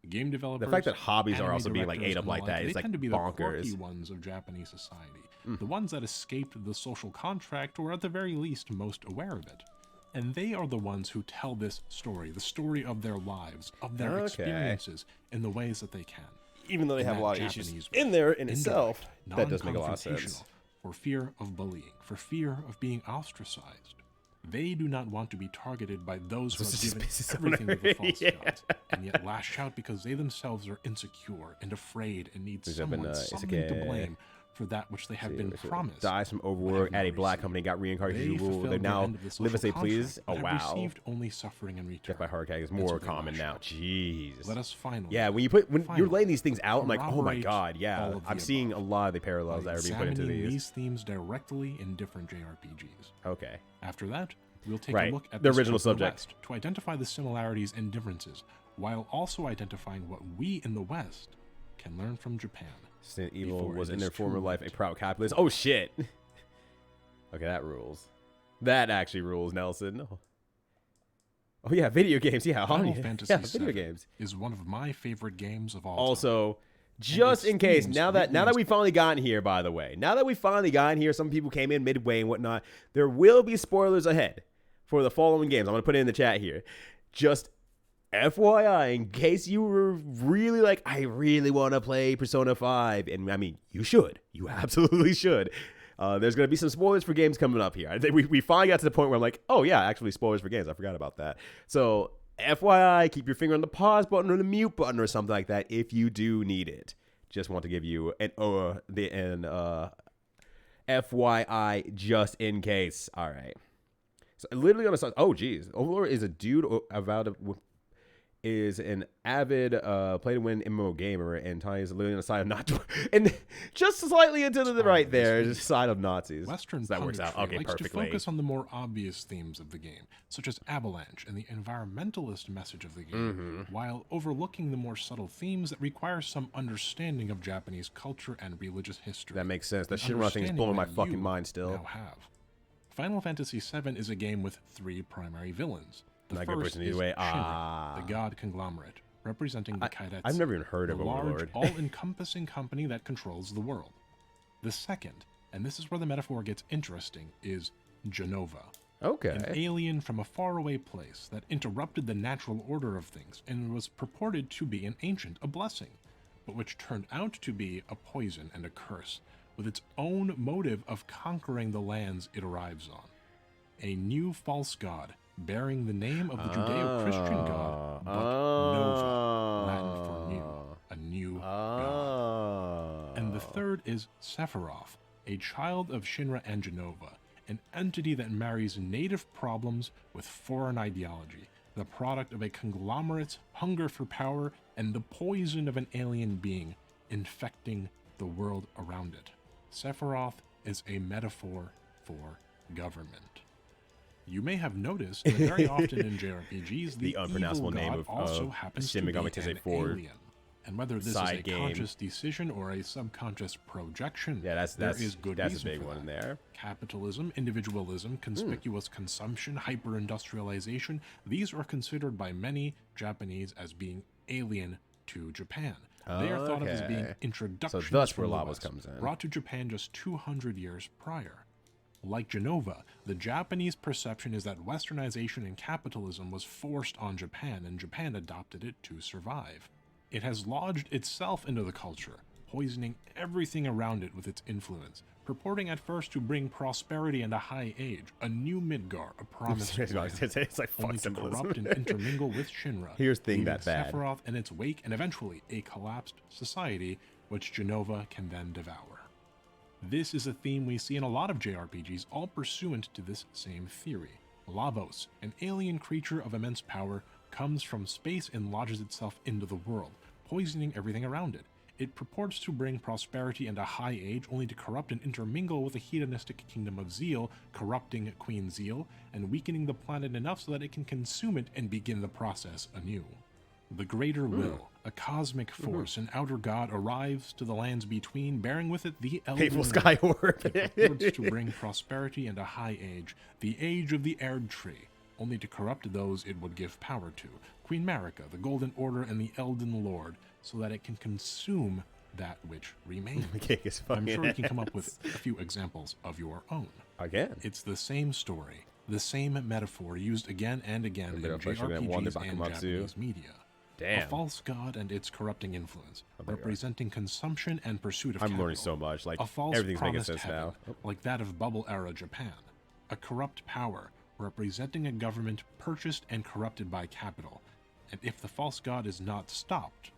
Game developers, the fact that hobbies are also being like ate up like that is like tend to be bonkers. The quirky ones of Japanese society, the ones that escaped the social contract, or at the very least most aware of it. And they are the ones who tell this story, the story of their lives, of their experiences, in the ways that they can. Even though they have a lot of issues in there in itself, that does make a lot of sense. For fear of bullying, for fear of being ostracized. They do not want to be targeted by those who have given everything to the false gods, and yet lash out because they themselves are insecure and afraid and need something to blame for that which they have been promised. Dies from overwork at a black company, got reincarnated to rule. They now live as they please. Oh wow! Received only suffering and return. Death by heart attack is more common now. Jeez. Let us finally. Yeah, when you're laying these things out, I'm like, oh my god, yeah. I'm seeing a lot of the parallels that are being put into these themes directly in different JRPGs. Okay. After that, we'll take a look at the original subject to identify the similarities and differences, while also identifying what we in the West can learn from Japan. Resident Evil was in their former life a proud capitalist. Oh shit. Okay, that rules. That actually rules, Nelson. Oh yeah, video games. Yeah, Final Fantasy video games is one of my favorite games of all also, time. Just in case, now that we finally gotten here, by the way, now that we finally gotten here, some people came in midway and whatnot. There will be spoilers ahead for the following games. I'm gonna put it in the chat here. Just FYI, in case you were really like, I really want to play Persona 5, and I mean, you should. You absolutely should. There's going to be some spoilers for games coming up here. I think we finally got to the point where I'm like, oh yeah, actually spoilers for games. I forgot about that. So FYI, keep your finger on the pause button or the mute button or something like that if you do need it. Just want to give you an FYI just in case. All right. So literally on the side, oh geez, Overlord is a dude is an avid play-to-win MMO gamer, and Tiny is literally on the side of Nazis. And just slightly into the right there, just side of Nazis. Western so that works out okay likes perfectly. To focus on the more obvious themes of the game, such as Avalanche and the environmentalist message of the game, while overlooking the more subtle themes that require some understanding of Japanese culture and religious history. That makes sense. That Shinra thing is blowing my fucking mind still. Now have. Final Fantasy VII is a game with 3 primary villains. The first is Shinra, the god conglomerate, representing the Kairetsu. I've never even heard of a large, all-encompassing company that controls the world. The second, and this is where the metaphor gets interesting, is Genova. Okay. An alien from a faraway place that interrupted the natural order of things and was purported to be an ancient, a blessing, but which turned out to be a poison and a curse, with its own motive of conquering the lands it arrives on. A new false god, bearing the name of the Judeo-Christian god, but Nova, Latin for new, a new god. And the third is Sephiroth, a child of Shinra and Genova, an entity that marries native problems with foreign ideology, the product of a conglomerate's hunger for power and the poison of an alien being infecting the world around it. Sephiroth is a metaphor for government. You may have noticed that very often in JRPGs, the unpronounceable name of also happens to be an alien. And whether this is a conscious decision or a subconscious projection, there is good reason a big for one that. There. Capitalism, individualism, conspicuous consumption, hyper-industrialization, these are considered by many Japanese as being alien to Japan. They are thought of as being introductions so that's where from the Lavos West, comes in. brought to Japan just 200 years prior. Like Genova, the Japanese perception is that westernization and capitalism was forced on Japan, and Japan adopted it to survive. It has lodged itself into the culture, poisoning everything around it with its influence, purporting at first to bring prosperity and a high age, a new Midgar, a promised land, it's like only to corrupt and intermingle with Shinra, Here's thing that bad. Sephiroth in its wake, and eventually a collapsed society, which Genova can then devour. This is a theme we see in a lot of JRPGs, all pursuant to this same theory. Lavos, an alien creature of immense power, comes from space and lodges itself into the world, poisoning everything around it. It purports to bring prosperity and a high age, only to corrupt and intermingle with the hedonistic kingdom of Zeal, corrupting Queen Zeal, and weakening the planet enough so that it can consume it and begin the process anew. The Greater Will, a cosmic force, an outer god, arrives to the lands between, bearing with it the Elden Ring. Skyward. It purports to bring prosperity and a high age, the age of the Erd Tree, only to corrupt those it would give power to, Queen Marika, the Golden Order, and the Elden Lord, so that it can consume that which remains. I'm sure you can come up with a few examples of your own. Again. It's the same story, the same metaphor used again and again in JRPGs and Japanese media. Damn. A false god and its corrupting influence, representing consumption and pursuit of capital. I'm learning so much. Like, a false everything's making promised sense heaven, now. like that of bubble-era Japan. A corrupt power, representing a government purchased and corrupted by capital. And if the false god is not stopped,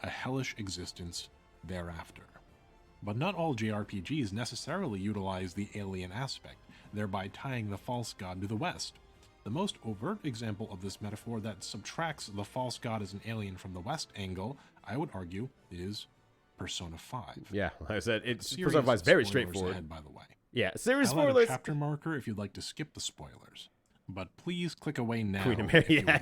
a hellish existence thereafter. But not all JRPGs necessarily utilize the alien aspect, thereby tying the false god to the West. The most overt example of this metaphor that subtracts the false god as an alien from the West angle, I would argue, is Persona 5. Yeah, like I said, Persona 5 is very straightforward. Ahead, by the way. Yeah, serious I'll add spoilers. a chapter marker if you'd like to skip the spoilers. But please click away now. Queen of Mary, yeah.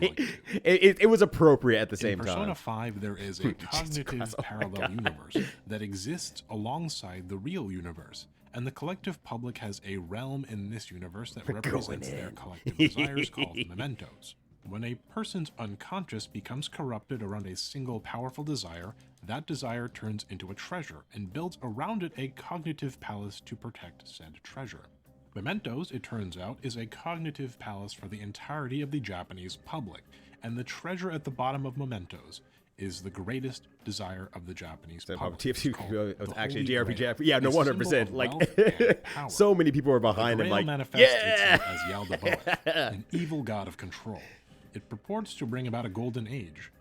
It was appropriate at the same time. In Persona 5, there is a cognitive parallel universe that exists alongside the real universe, and the collective public has a realm in this universe that represents their collective desires called mementos. When a person's unconscious becomes corrupted around a single powerful desire, that desire turns into a treasure and builds around it a cognitive palace to protect said treasure. Mementos, it turns out, is a cognitive palace for the entirety of the Japanese public, and the treasure at the bottom of Mementos is the greatest desire of the Japanese public. TF2 actually JRPG. Yeah, no, 100%. Like, so many people are behind him. Like, yeah, as Yaldabaoth, an evil god of control. It purports to bring about a golden age.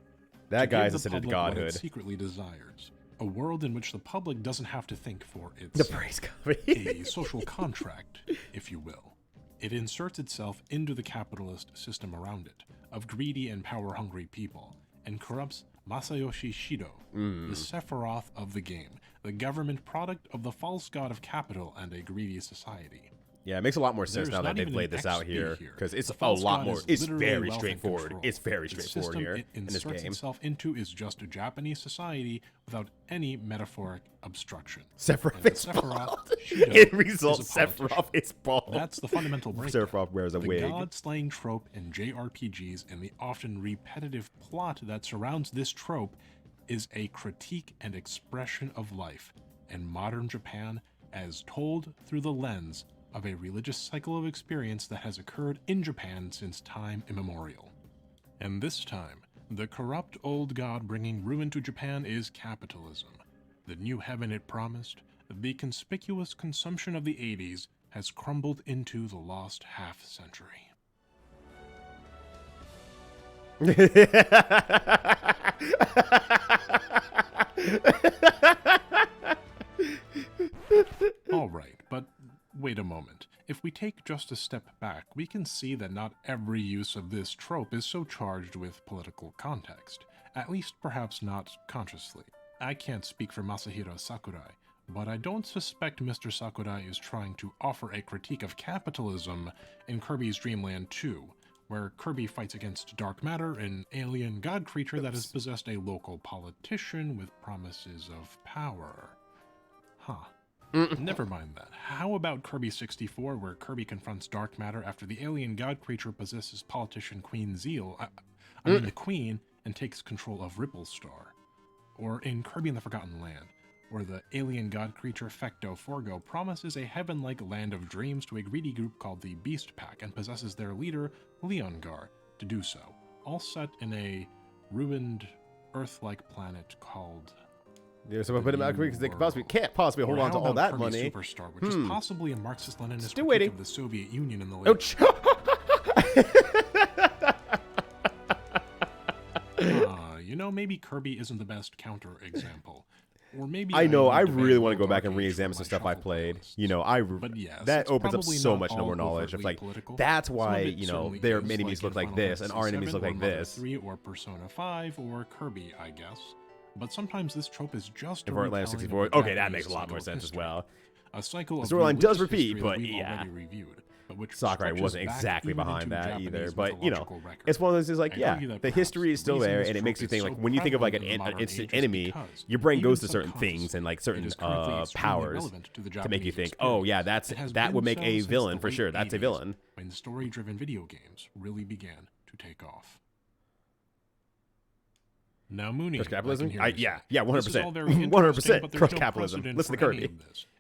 That guy's ascended godhood. What it secretly desires. A world in which the public doesn't have to think for itself. The praise God. A social contract, if you will. It inserts itself into the capitalist system around it, of greedy and power-hungry people, and corrupts Masayoshi Shido, the Sephiroth of the game, the government product of the false god of capital and a greedy society. Yeah, it makes a lot more sense now that they've laid this out here, because it's a lot more. It's very straightforward. It's very straightforward here in this game. It itself into is just a Japanese society without any metaphoric obstruction. Sephiroth is bald. It results Sephiroth is bald. That's the fundamental breakdown. Sephiroth wears a wig. The god-slaying trope in JRPGs and the often repetitive plot that surrounds this trope is a critique and expression of life in modern Japan as told through the lens of a religious cycle of experience that has occurred in Japan since time immemorial. And this time, the corrupt old god bringing ruin to Japan is capitalism. The new heaven it promised, the conspicuous consumption of the 80s, has crumbled into the lost half-century. All right, but wait a moment. If we take just a step back, we can see that not every use of this trope is so charged with political context. At least perhaps not consciously. I can't speak for Masahiro Sakurai, but I don't suspect Mr. Sakurai is trying to offer a critique of capitalism in Kirby's Dream Land 2, where Kirby fights against dark matter, an alien god creature that has possessed a local politician with promises of power. Huh. Never mind that. How about Kirby 64, where Kirby confronts dark matter after the alien god creature possesses politician Queen Zeal, I mean the Queen, and takes control of Ripple Star? Or in Kirby and the Forgotten Land, where the alien god creature Fecto Forgo promises a heaven-like land of dreams to a greedy group called the Beast Pack and possesses their leader, Leongar, to do so, all set in a ruined, Earth-like planet called... Yeah, so I put him out because they can't possibly hold on to all that Kirby money. Superstar, which is possibly a Marxist-Leninist Still critique waiting. of the Soviet Union in the late... You know, maybe Kirby isn't the best counter-example. Or maybe I know, I really want to go back and re-examine some stuff I've played. You know, yes, that opens up so much more knowledge of, like, that's why, you know, their enemies look like this and our enemies look like this. 3 or Persona 5 or Kirby, I guess. But sometimes this trope is just a Atlanta 64. Okay, that makes a lot more sense as well. A cycle of storyline does religious repeat, history but that we've yeah. already reviewed, but which Sakurai stretches wasn't back exactly even behind into that Japanese either, but you know, mythological record. it's one of those things like, I yeah, argue that the perhaps history is the still reason there, this and it trope makes you is think, so like, when you think of like prevalent in the an modern instant age is enemy, because, your brain even goes to certain subconsciously, things and like it certain is currently extremely powers relevant to the to make you Japanese think, oh experience. yeah, It has that would been make so a since villain the for late sure. That's a 80s, villain. when story-driven video games really began to take off. Now, Mooney, Crush capitalism? yeah, 100%. 100%. Crush capitalism. Listen to Kirby.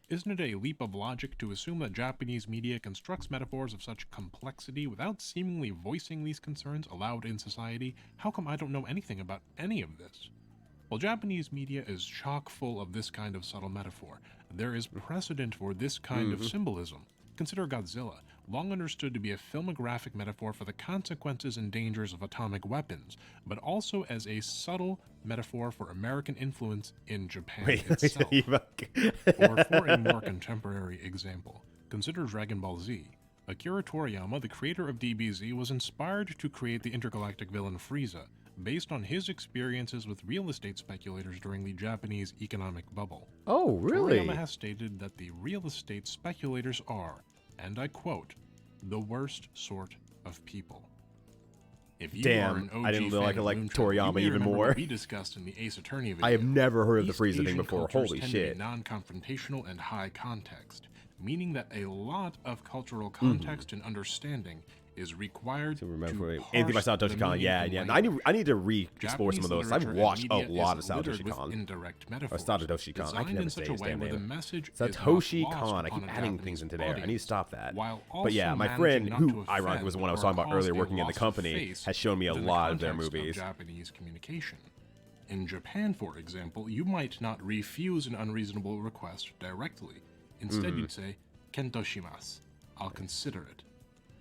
Isn't it a leap of logic to assume that Japanese media constructs metaphors of such complexity without seemingly voicing these concerns aloud in society? How come I don't know anything about any of this? Well, Japanese media is chock full of this kind of subtle metaphor. There is precedent for this kind of symbolism. Consider Godzilla, long understood to be a filmographic metaphor for the consequences and dangers of atomic weapons, but also as a subtle metaphor for American influence in Japan itself. Or for a more contemporary example, consider Dragon Ball Z. Akira Toriyama, the creator of DBZ, was inspired to create the intergalactic villain Frieza, based on his experiences with real estate speculators during the Japanese economic bubble. Oh, really? Toriyama has stated that the real estate speculators are, and I quote, the worst sort of people. If you are an OG I didn't fan like of Toriyama even more. We discussed in the Ace Attorney video. I have never heard of the East Frieza thing Asian before. cultures Holy tend to be shit. non-confrontational and high context, meaning that a lot of cultural context and understanding is required to anything by Satoshi the Kon. meaning Yeah. in I language. need to re-explore some of those. I've Japanese watched a literature and lot of media is Satoshi littered Kon. with indirect metaphors, Satoshi Kon. I designed can never in say such a his way damn where the name. message is not Satoshi lost Kon. I keep upon a adding Japanese things into there. I need to audience, stop that. while But yeah, also my friend, managing not who to ironically was the one I was offend talking about or earlier cause working a in the loss of company, face has shown me a within the lot of their context movies. Japanese communication. In Japan, for example, you might not refuse an unreasonable request directly. Instead, you'd say, "Kento shimasu," I'll consider it.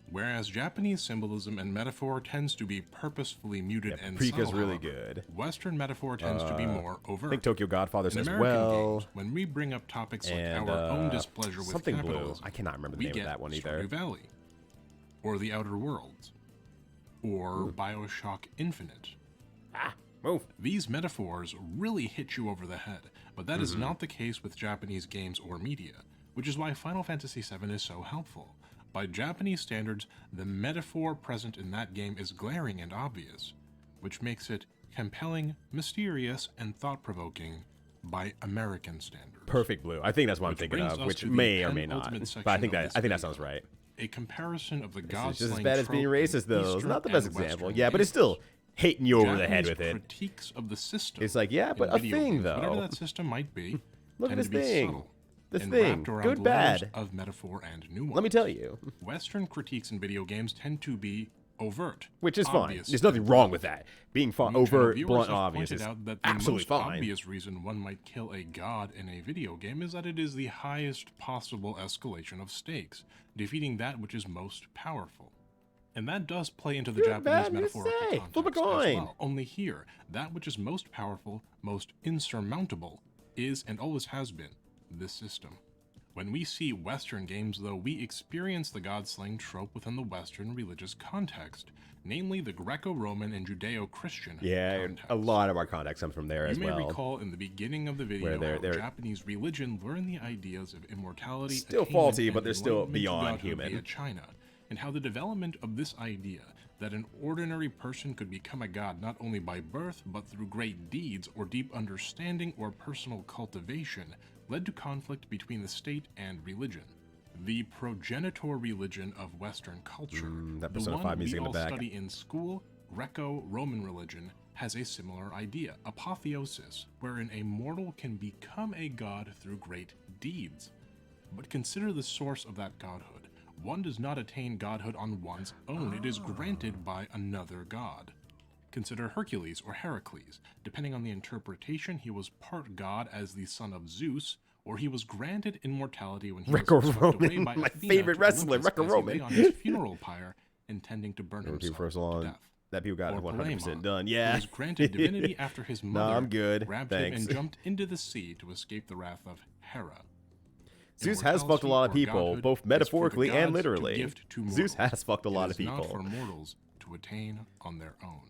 Whereas Japanese symbolism and metaphor tends to be purposefully muted and Prika's subtle, really however, good. Western metaphor tends to be more overt. I think Tokyo Godfather In says American well. games, when we bring up topics like And our own displeasure with something blue. capitalism, I cannot remember the we name of get that one Stardew either. Valley, or The Outer Worlds, or BioShock Infinite. Move. These metaphors really hit you over the head, but that is not the case with Japanese games or media. which is why Final Fantasy VII is so helpful. By Japanese standards, the metaphor present in that game is glaring and obvious, which makes it compelling, mysterious, and thought-provoking by American standards. Perfect Blue. I think that's what I'm thinking of, which may or may not. But I think that sounds right. A comparison of the gods. It's just as bad as being racist, though. It's not the best example. Yeah, but it's still hating you over the head with it. Critiques of the system. It's like, yeah, but a thing, though. Whatever that system might be. Look at this thing. This thing. Good, bad. Of metaphor and nuance. Let me tell you. Western critiques in video games tend to be overt, which is fine. There's nothing wrong with that. Being overt, blunt, obvious is absolutely fine. The obvious reason one might kill a god in a video game is that it is the highest possible escalation of stakes, defeating that which is most powerful. And that does play into the Japanese metaphorical context as well. Only here, that which is most powerful, most insurmountable, is and always has been this system. When we see Western games, though, we experience the god-slaying trope within the Western religious context, namely the Greco-Roman and Judeo-Christian context. A lot of our context comes from there as well. You may recall in the beginning of the video how Japanese religion learned the ideas of immortality, still faulty, but they're still beyond human. Via China, and how the development of this idea that an ordinary person could become a god not only by birth, but through great deeds or deep understanding or personal cultivation, led to conflict between the state and religion. The progenitor religion of Western culture, the one we all study in school, Greco-Roman religion, has a similar idea, apotheosis, wherein a mortal can become a god through great deeds. But consider the source of that godhood. One does not attain godhood on one's own, it is granted by another god. Consider Hercules or Heracles. Depending on the interpretation, he was part god as the son of Zeus, or he was granted immortality when he was swept away by my Athena favorite wrestler, Greco-Roman, on his funeral pyre, intending to burn himself to death. That people got it 100% done. Yeah, he was granted divinity after his mother grabbed him and Thanks. jumped into the sea to escape the wrath of Hera. Zeus has fucked a lot of people, both metaphorically and literally. Zeus has fucked a lot of people. It is not for mortals to attain on their own.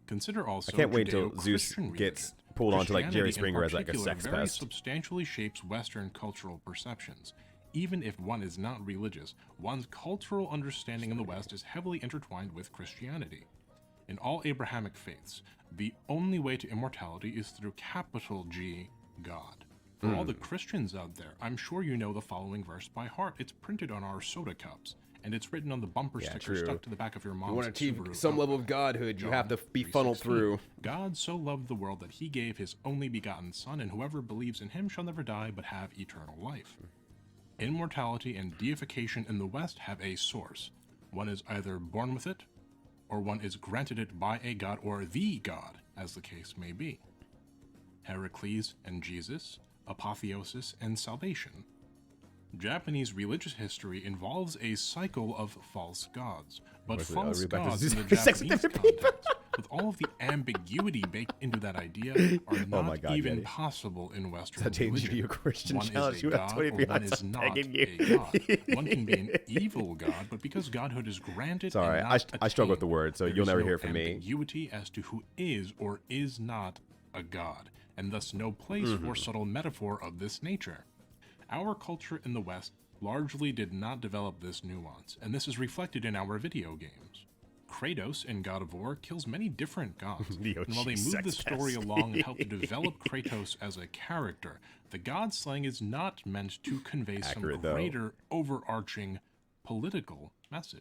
Consider also I can't wait till Zeus gets pulled onto like Jerry Springer as like a sex very pest. Substantially shapes Western cultural perceptions. Even if one is not religious, one's cultural understanding in the West is heavily intertwined with Christianity. In all Abrahamic faiths, the only way to immortality is through capital G, God. For all the Christians out there, I'm sure you know the following verse by heart. It's printed on our soda cups, and it's written on the bumper sticker stuck to the back of your mom's You want to achieve Subaru some level of godhood, you have to be funneled through. God so loved the world that he gave his only begotten Son, and whoever believes in him shall never die but have eternal life. Immortality and deification in the West have a source. One is either born with it, or one is granted it by a god or the god, as the case may be. Heracles and Jesus, apotheosis and salvation. Japanese religious history involves a cycle of false gods, but false gods in the Japanese context, with all of the ambiguity baked into that idea, are not even possible in Western religion. Christian one challenge. is a god or one is not a god. One can be an evil god, but because godhood is granted Sorry, and not I struggle with the word, so you'll never no hear from me. Ambiguity as to who is or is not a god, and thus no place for subtle metaphor of this nature. Our culture in the West largely did not develop this nuance, and this is reflected in our video games. Kratos in God of War kills many different gods, and while they move the story along and help to develop Kratos as a character, the god slaying is not meant to convey some greater, overarching political message.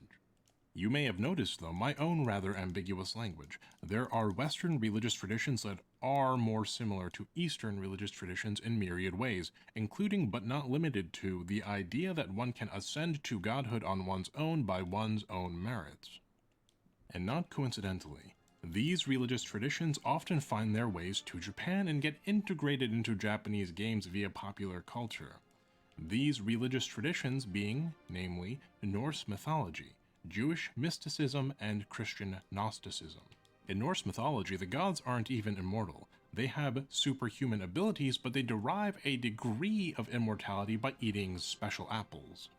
You may have noticed, though, my own rather ambiguous language. There are Western religious traditions that are more similar to Eastern religious traditions in myriad ways, including but not limited to the idea that one can ascend to godhood on one's own by one's own merits. And not coincidentally, these religious traditions often find their ways to Japan and get integrated into Japanese games via popular culture. These religious traditions being, namely, Norse mythology, Jewish mysticism, and Christian Gnosticism. In Norse mythology, the gods aren't even immortal. They have superhuman abilities, but they derive a degree of immortality by eating special apples.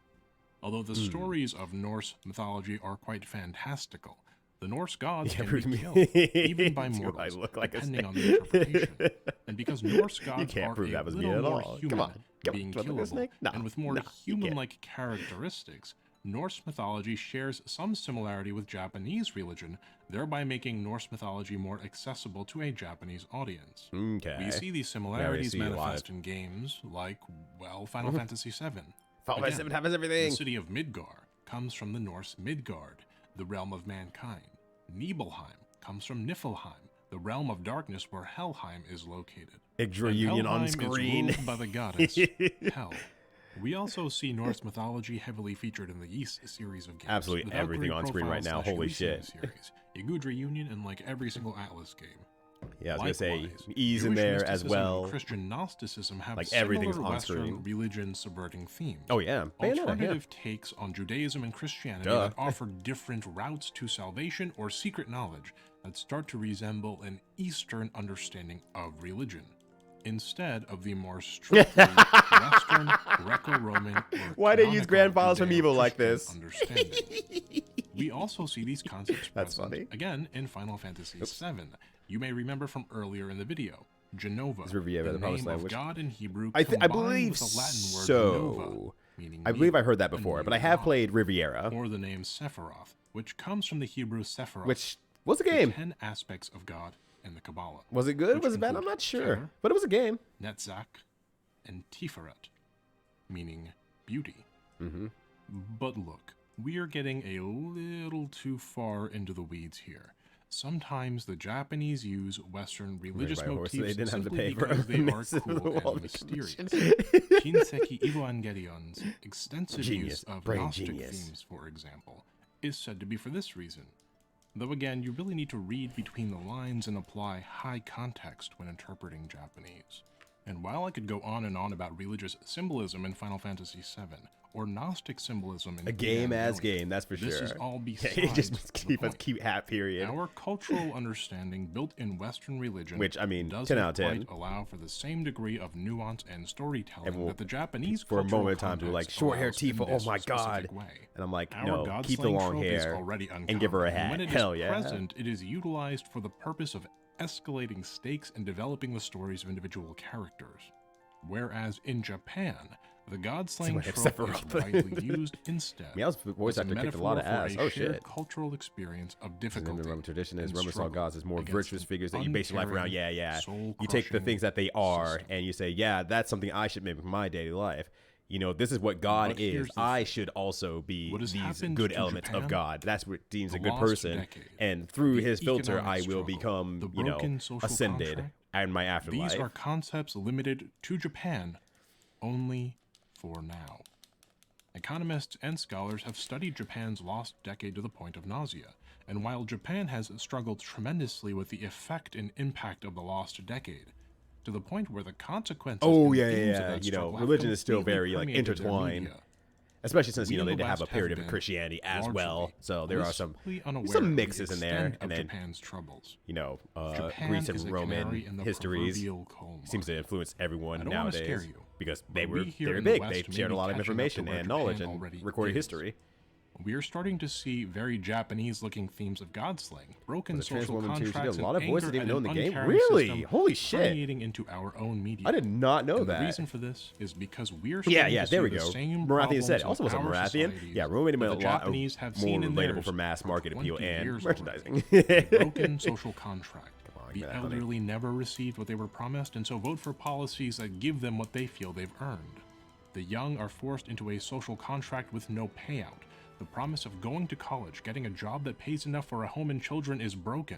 Although the stories of Norse mythology are quite fantastical, the Norse gods can be killed, even by mortals, depending on the interpretation. And because Norse gods are a little more human, being killable, and with more human-like characteristics, Norse mythology shares some similarity with Japanese religion, thereby making Norse mythology more accessible to a Japanese audience. Okay. We see these similarities manifest in games like, well, Final Fantasy VII. Final Fantasy VII happens everything. The city of Midgar comes from the Norse Midgard, the realm of mankind. Nibelheim comes from Niflheim, the realm of darkness where Helheim is located. Reunion on screen. Is ruled by the goddess Hel. We also see Norse mythology heavily featured in the Ys series of games. Absolutely everything on screen right now. Holy shit. Series, Ygud Reunion, and like every single Atlas game. Yeah, I was going to say, Ys in there as well. Christian Gnosticism have like everything's on Western screen. religion subverting themes. Oh yeah, Alternative takes on Judaism and Christianity that offer different routes to salvation or secret knowledge that start to resemble an Eastern understanding of religion, instead of the more strictly Western, Greco-Roman. Why do you use grandfathers from evil like this? We also see these concepts present again in Final Fantasy VII. You may remember from earlier in the video, Genova, the name of God in Hebrew, I believe with the Latin word so. Nova, meaning I believe I heard that before, but I have played Riviera. Or the name Sephiroth, which comes from the Hebrew Sephiroth. Which was a game. 10 aspects of God in the Kabbalah. Was it good? Was it bad? I'm not sure. But it was a game. Netzach, and Tiferet, meaning beauty. Mm-hmm. But look, we are getting a little too far into the weeds here. Sometimes the Japanese use Western religious motifs simply because they are cool and mysterious. Shinseki Evangelion's extensive use of Gnostic themes, for example, is said to be for this reason. Though again, you really need to read between the lines and apply high context when interpreting Japanese. And while I could go on and on about religious symbolism in Final Fantasy VII, or Gnostic symbolism in a game as game, that's for sure. This is all besides just keep us cute hat period. Our cultural understanding built in Western religion, which I mean, doesn't 10 out of 10, quite allow for the same degree of nuance and storytelling that the Japanese for a moment in time to like short hair Tifa. Oh my god! And I'm like, no, keep the long hair and give her a hat. When it Hell is yeah! Present, it is utilized for the purpose of escalating stakes and developing the stories of individual characters. Whereas in Japan, the god-slaying trope is widely used instead. Meow's voice actor kicked a lot of ass. Oh shit! Cultural experience of difficulty. The Roman tradition is Roman saw gods as more virtuous figures that you base your life around. Yeah. You take the things that they are and you say, yeah, that's something I should make in my daily life. You know, this is what God is. I should also be these good elements of God. That's what deems a good person. And through his filter, I will become, you know, ascended in my afterlife. These are concepts limited to Japan only for now. Economists and scholars have studied Japan's lost decade to the point of nausea, and while Japan has struggled tremendously with the effect and impact of the lost decade, to the point where the consequences you know, religion is still very like intertwined, especially since, you know, they have a period of Christianity as well, so there are some mixes in there, and then Japan's troubles. You know, Greece and Roman histories seems to influence everyone nowadays because they were very big. They shared a lot of information and knowledge and recorded history. We are starting to see very Japanese-looking themes of godslaying, broken social contracts, a lot of voices even know in the game. Really? Holy shit! Permeating into our own media. I did not know that. The reason for this is because we're there we go. Marathian said it. Also was a Marathian. Yeah, Rome made him a lot more relatable for mass market appeal and merchandising. Broken social contract. The elderly never received what they were promised, and so vote for policies that give them what they feel they've earned. The young are forced into a social contract with no payout. The promise of going to college, getting a job that pays enough for a home and children is broken.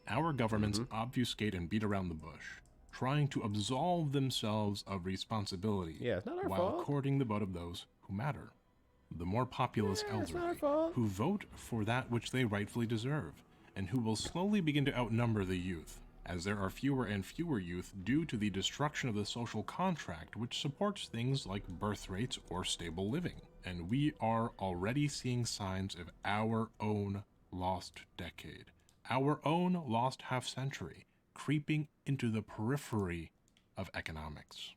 Our governments obfuscate and beat around the bush, trying to absolve themselves of responsibility while courting the vote of those who matter. The more populous elderly, who vote for that which they rightfully deserve, and who will slowly begin to outnumber the youth, as there are fewer and fewer youth due to the destruction of the social contract which supports things like birth rates or stable living. And we are already seeing signs of our own lost decade, our own lost half-century, creeping into the periphery of economics.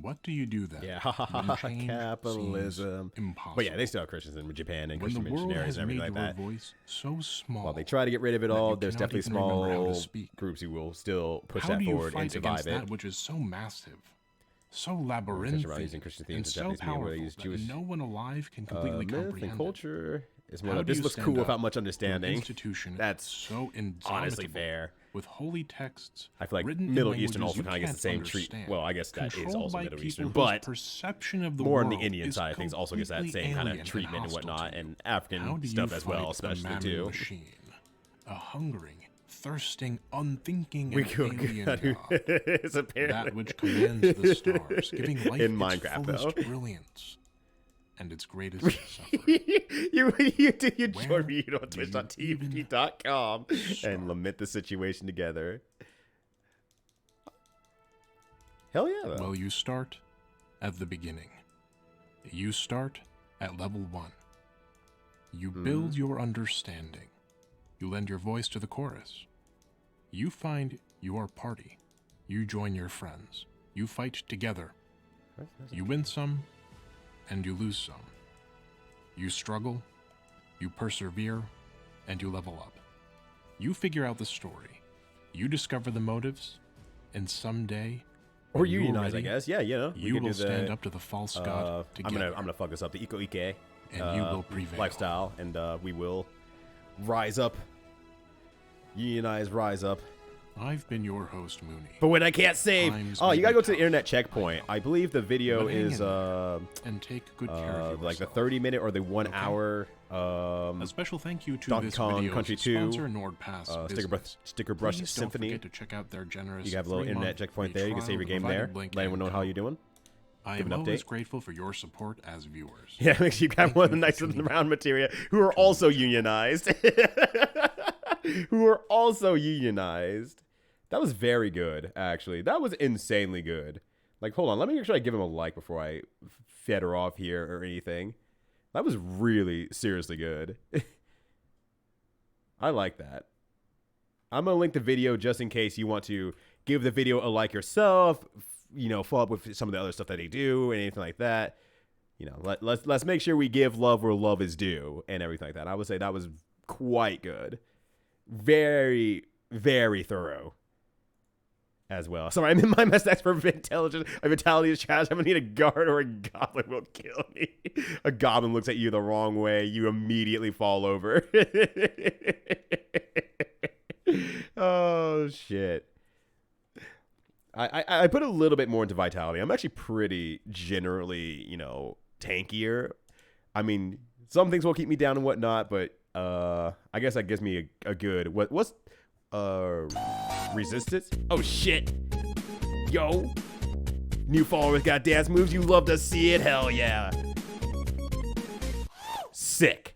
What do you do then? Yeah, Change capitalism. Impossible. But yeah, they still have Christians in Japan and Christian When the world missionaries has and everything made like your that. voice so small, While they try to get rid of it all, there's cannot definitely even remember how to small speak. groups who will still push How that do you forward fight and survive against it. that which is so massive, so Using labyrinthine, Christian and themes in so Japanese media, where they powerful use that Jewish no one alive can completely myth comprehend and culture. Is more How like, do this you looks stand cool up without much to an understanding. institution That's so honestly indomitable, fair. with holy texts I feel like written in Middle Eastern languages also kind of gets the same can't treatment. understand, Well, I guess that is controlled also by Middle people Eastern, whose but perception of the more on world the Indian is side of things also gets that completely same kind alien of and treatment and hostile whatnot, to you. and How African do stuff you as well, fight the especially mammon too. machine, a hungering, thirsting, unthinking, We and could alien God, god, it's apparently that which commands the stars, giving life in its Minecraft, fullest though. brilliance and its greatest suffering. you do your Where short video on do you twitch.tv.com start? and lament the situation together. Hell yeah, though. Well, you start at the beginning. You start at level 1. You build your understanding. You lend your voice to the chorus. You find your party. You join your friends. You fight together. You win some, and you lose some. You struggle, you persevere, and you level up. You figure out the story. You discover the motives, and someday, Or when you're unionize, I ready, guess. Yeah, you know. we you could will do stand the, up to the false god I'm together, gonna fuck this up. The Iko Ike and you will prevail. lifestyle, and we will rise up, unionize, rise up. I've been your host, Mooney. But when I can't save, Times oh, may you gotta be go to the tough, internet checkpoint. I believe the video But hang is in and take good care of like the yourself. 30-minute or the 1 Okay. hour A special thank you to Donkey this Kong video's Country 2, sponsor, NordPass Business. sticker brush Please symphony. Don't forget to check out their generous You have a little 3-month internet checkpoint free there. You can trial save your with game provided there. link Let everyone and know how code. you're doing. I Give am an always update. grateful for your support as viewers. Yeah, make sure you have Thank one of the you for nicest tuning in. round materia who are also unionized. Who are also unionized. That was very good, actually. That was insanely good. Like, hold on. Let me make sure I give him a like before I feather off here or anything. That was really seriously good. I like that. I'm going to link the video just in case you want to give the video a like yourself, you know, follow up with some of the other stuff that they do, anything like that. You know, let's make sure we give love where love is due and everything like that. I would say that was quite good. Very, very thorough as well. Sorry, I'm in my mustache for intelligence. My vitality is trash. I'm gonna need a guard or a goblin will kill me. A goblin looks at you the wrong way. You immediately fall over. Oh, shit. I put a little bit more into vitality. I'm actually pretty generally, you know, tankier. I mean, some things will keep me down and whatnot, but I guess that gives me a good what's resistance. Oh shit, yo, new followers got dance moves. You love to see it, hell yeah. Sick.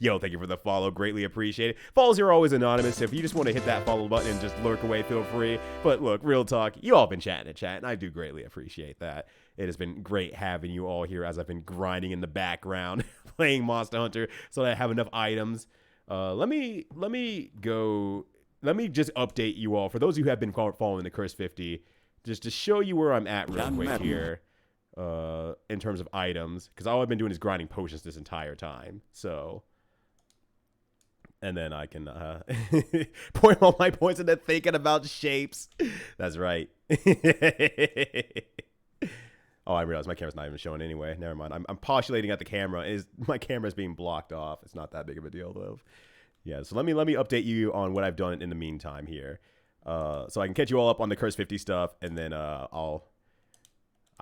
Yo, thank you for the follow. Greatly appreciate it. Follows are always anonymous. If you just want to hit that follow button and just lurk away, feel free. But look, real talk, you all been chatting and chatting. I do greatly appreciate that. It has been great having you all here as I've been grinding in the background, playing Monster Hunter so that I have enough items. Let me just update you all. For those of you who have been following the Cursed50, just to show you where I'm at real quick here. In terms of items, because all I've been doing is grinding potions this entire time. So, and then I can point all my points into thinking about shapes. That's right. Oh, I realized my camera's not even showing anyway. Never mind. I'm postulating at the camera. My camera's being blocked off. It's not that big of a deal though. Yeah. So let me update you on what I've done in the meantime here, so I can catch you all up on the Cursed50 stuff, and then I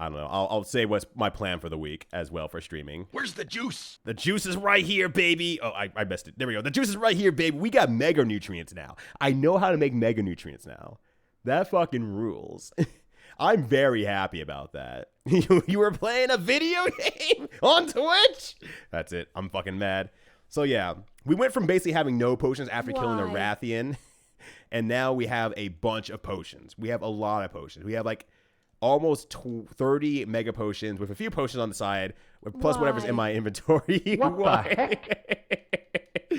don't know. I'll say what's my plan for the week as well for streaming. Where's the juice? The juice is right here, baby. Oh, I missed it. There we go. The juice is right here, baby. We got mega nutrients now. I know how to make mega nutrients now. That fucking rules. I'm very happy about that. You were playing a video game on Twitch? That's it. I'm fucking mad. So yeah, we went from basically having no potions after killing the Rathian, and now we have a bunch of potions. We have a lot of potions. We have like almost 30 mega potions with a few potions on the side, plus whatever's in my inventory. What the heck?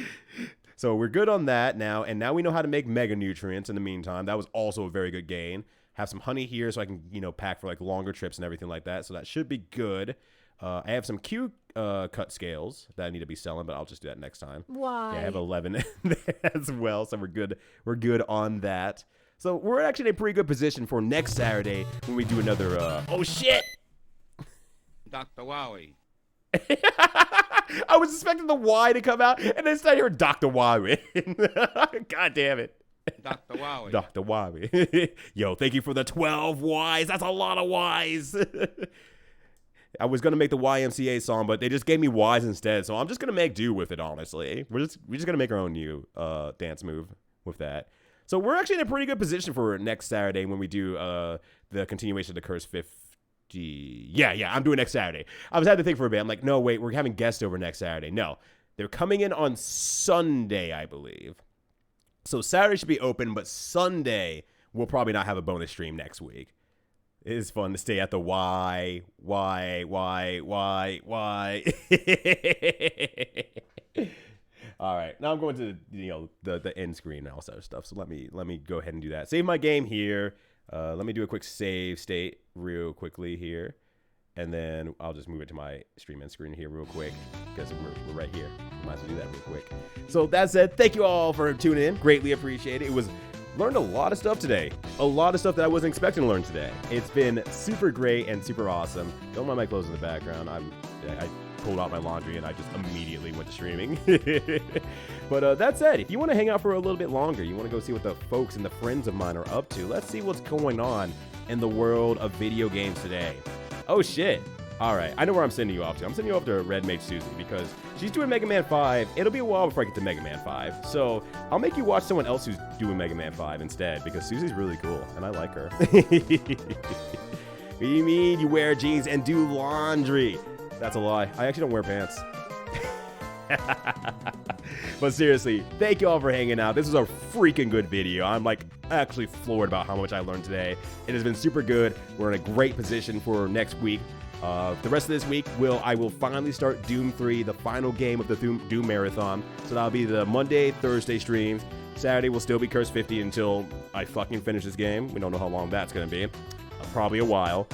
So we're good on that now, and now we know how to make mega nutrients in the meantime. That was also a very good gain. have some honey here so I can, pack for like longer trips and everything like that. So that should be good. I have some Q cut scales that I need to be selling, but I'll just do that next time. Why? Yeah, I have 11 as well, so we're good. We're good on that. So we're actually in a pretty good position for next Saturday when we do another. Oh shit! Dr. Wowie. I was expecting the Y to come out, and then I hear Dr. Wowie. God damn it. Dr. Wowie. Dr. Wowie. Yo, thank you for the 12 Ys. That's a lot of Ys. I was going to make the YMCA song, but they just gave me Ys instead, so I'm just going to make do with it, honestly. We're just going to make our own new dance move with that. So we're actually in a pretty good position for next Saturday when we do the continuation of the Cursed 50. Yeah, I'm doing next Saturday. I was had to think for a bit. I'm like, no, wait, we're having guests over next Saturday. No, they're coming in on Sunday, I believe. So Saturday should be open, but Sunday we'll probably not have a bonus stream next week. It is fun to stay at the Y. All right, now I'm going to the end screen and all that other stuff. So let me go ahead and do that. Save my game here. Let me do a quick save state real quickly here, and then I'll just move it to my stream end screen here real quick because we're right here. Might as well do that real quick. So that said, thank you all for tuning in. Greatly appreciate it. Learned a lot of stuff today. A lot of stuff that I wasn't expecting to learn today. It's been super great and super awesome. Don't mind my clothes in the background. I pulled out my laundry and I just immediately went to streaming. But that said, if you want to hang out for a little bit longer, you want to go see what the folks and the friends of mine are up to, let's see what's going on in the world of video games today. Oh shit. All right, I know where I'm sending you off to. I'm sending you off to Red Mage Susie because she's doing Mega Man 5. It'll be a while before I get to Mega Man 5. So I'll make you watch someone else who's doing Mega Man 5 instead because Susie's really cool and I like her. What do you mean you wear jeans and do laundry? That's a lie. I actually don't wear pants. But seriously, thank you all for hanging out. This was a freaking good video. I'm like actually floored about how much I learned today. It has been super good. We're in a great position for next week. The rest of this week, I will finally start Doom 3, the final game of the Doom Marathon. So that'll be the Monday, Thursday streams. Saturday will still be Cursed 50 until I fucking finish this game. We don't know how long that's going to be. Probably a while.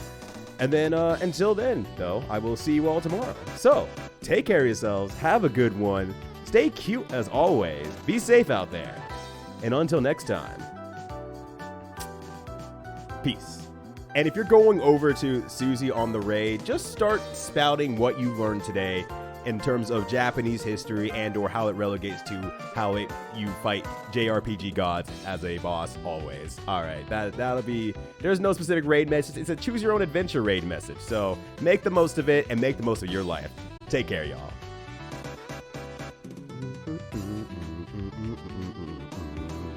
And then until then, though, I will see you all tomorrow. So take care of yourselves. Have a good one. Stay cute as always. Be safe out there. And until next time, peace. And if you're going over to Susie on the raid, just start spouting what you learned today in terms of Japanese history and or how it relegates to how you fight JRPG gods as a boss always. All right, that'll be, there's no specific raid message. It's a choose your own adventure raid message. So make the most of it and make the most of your life. Take care, y'all.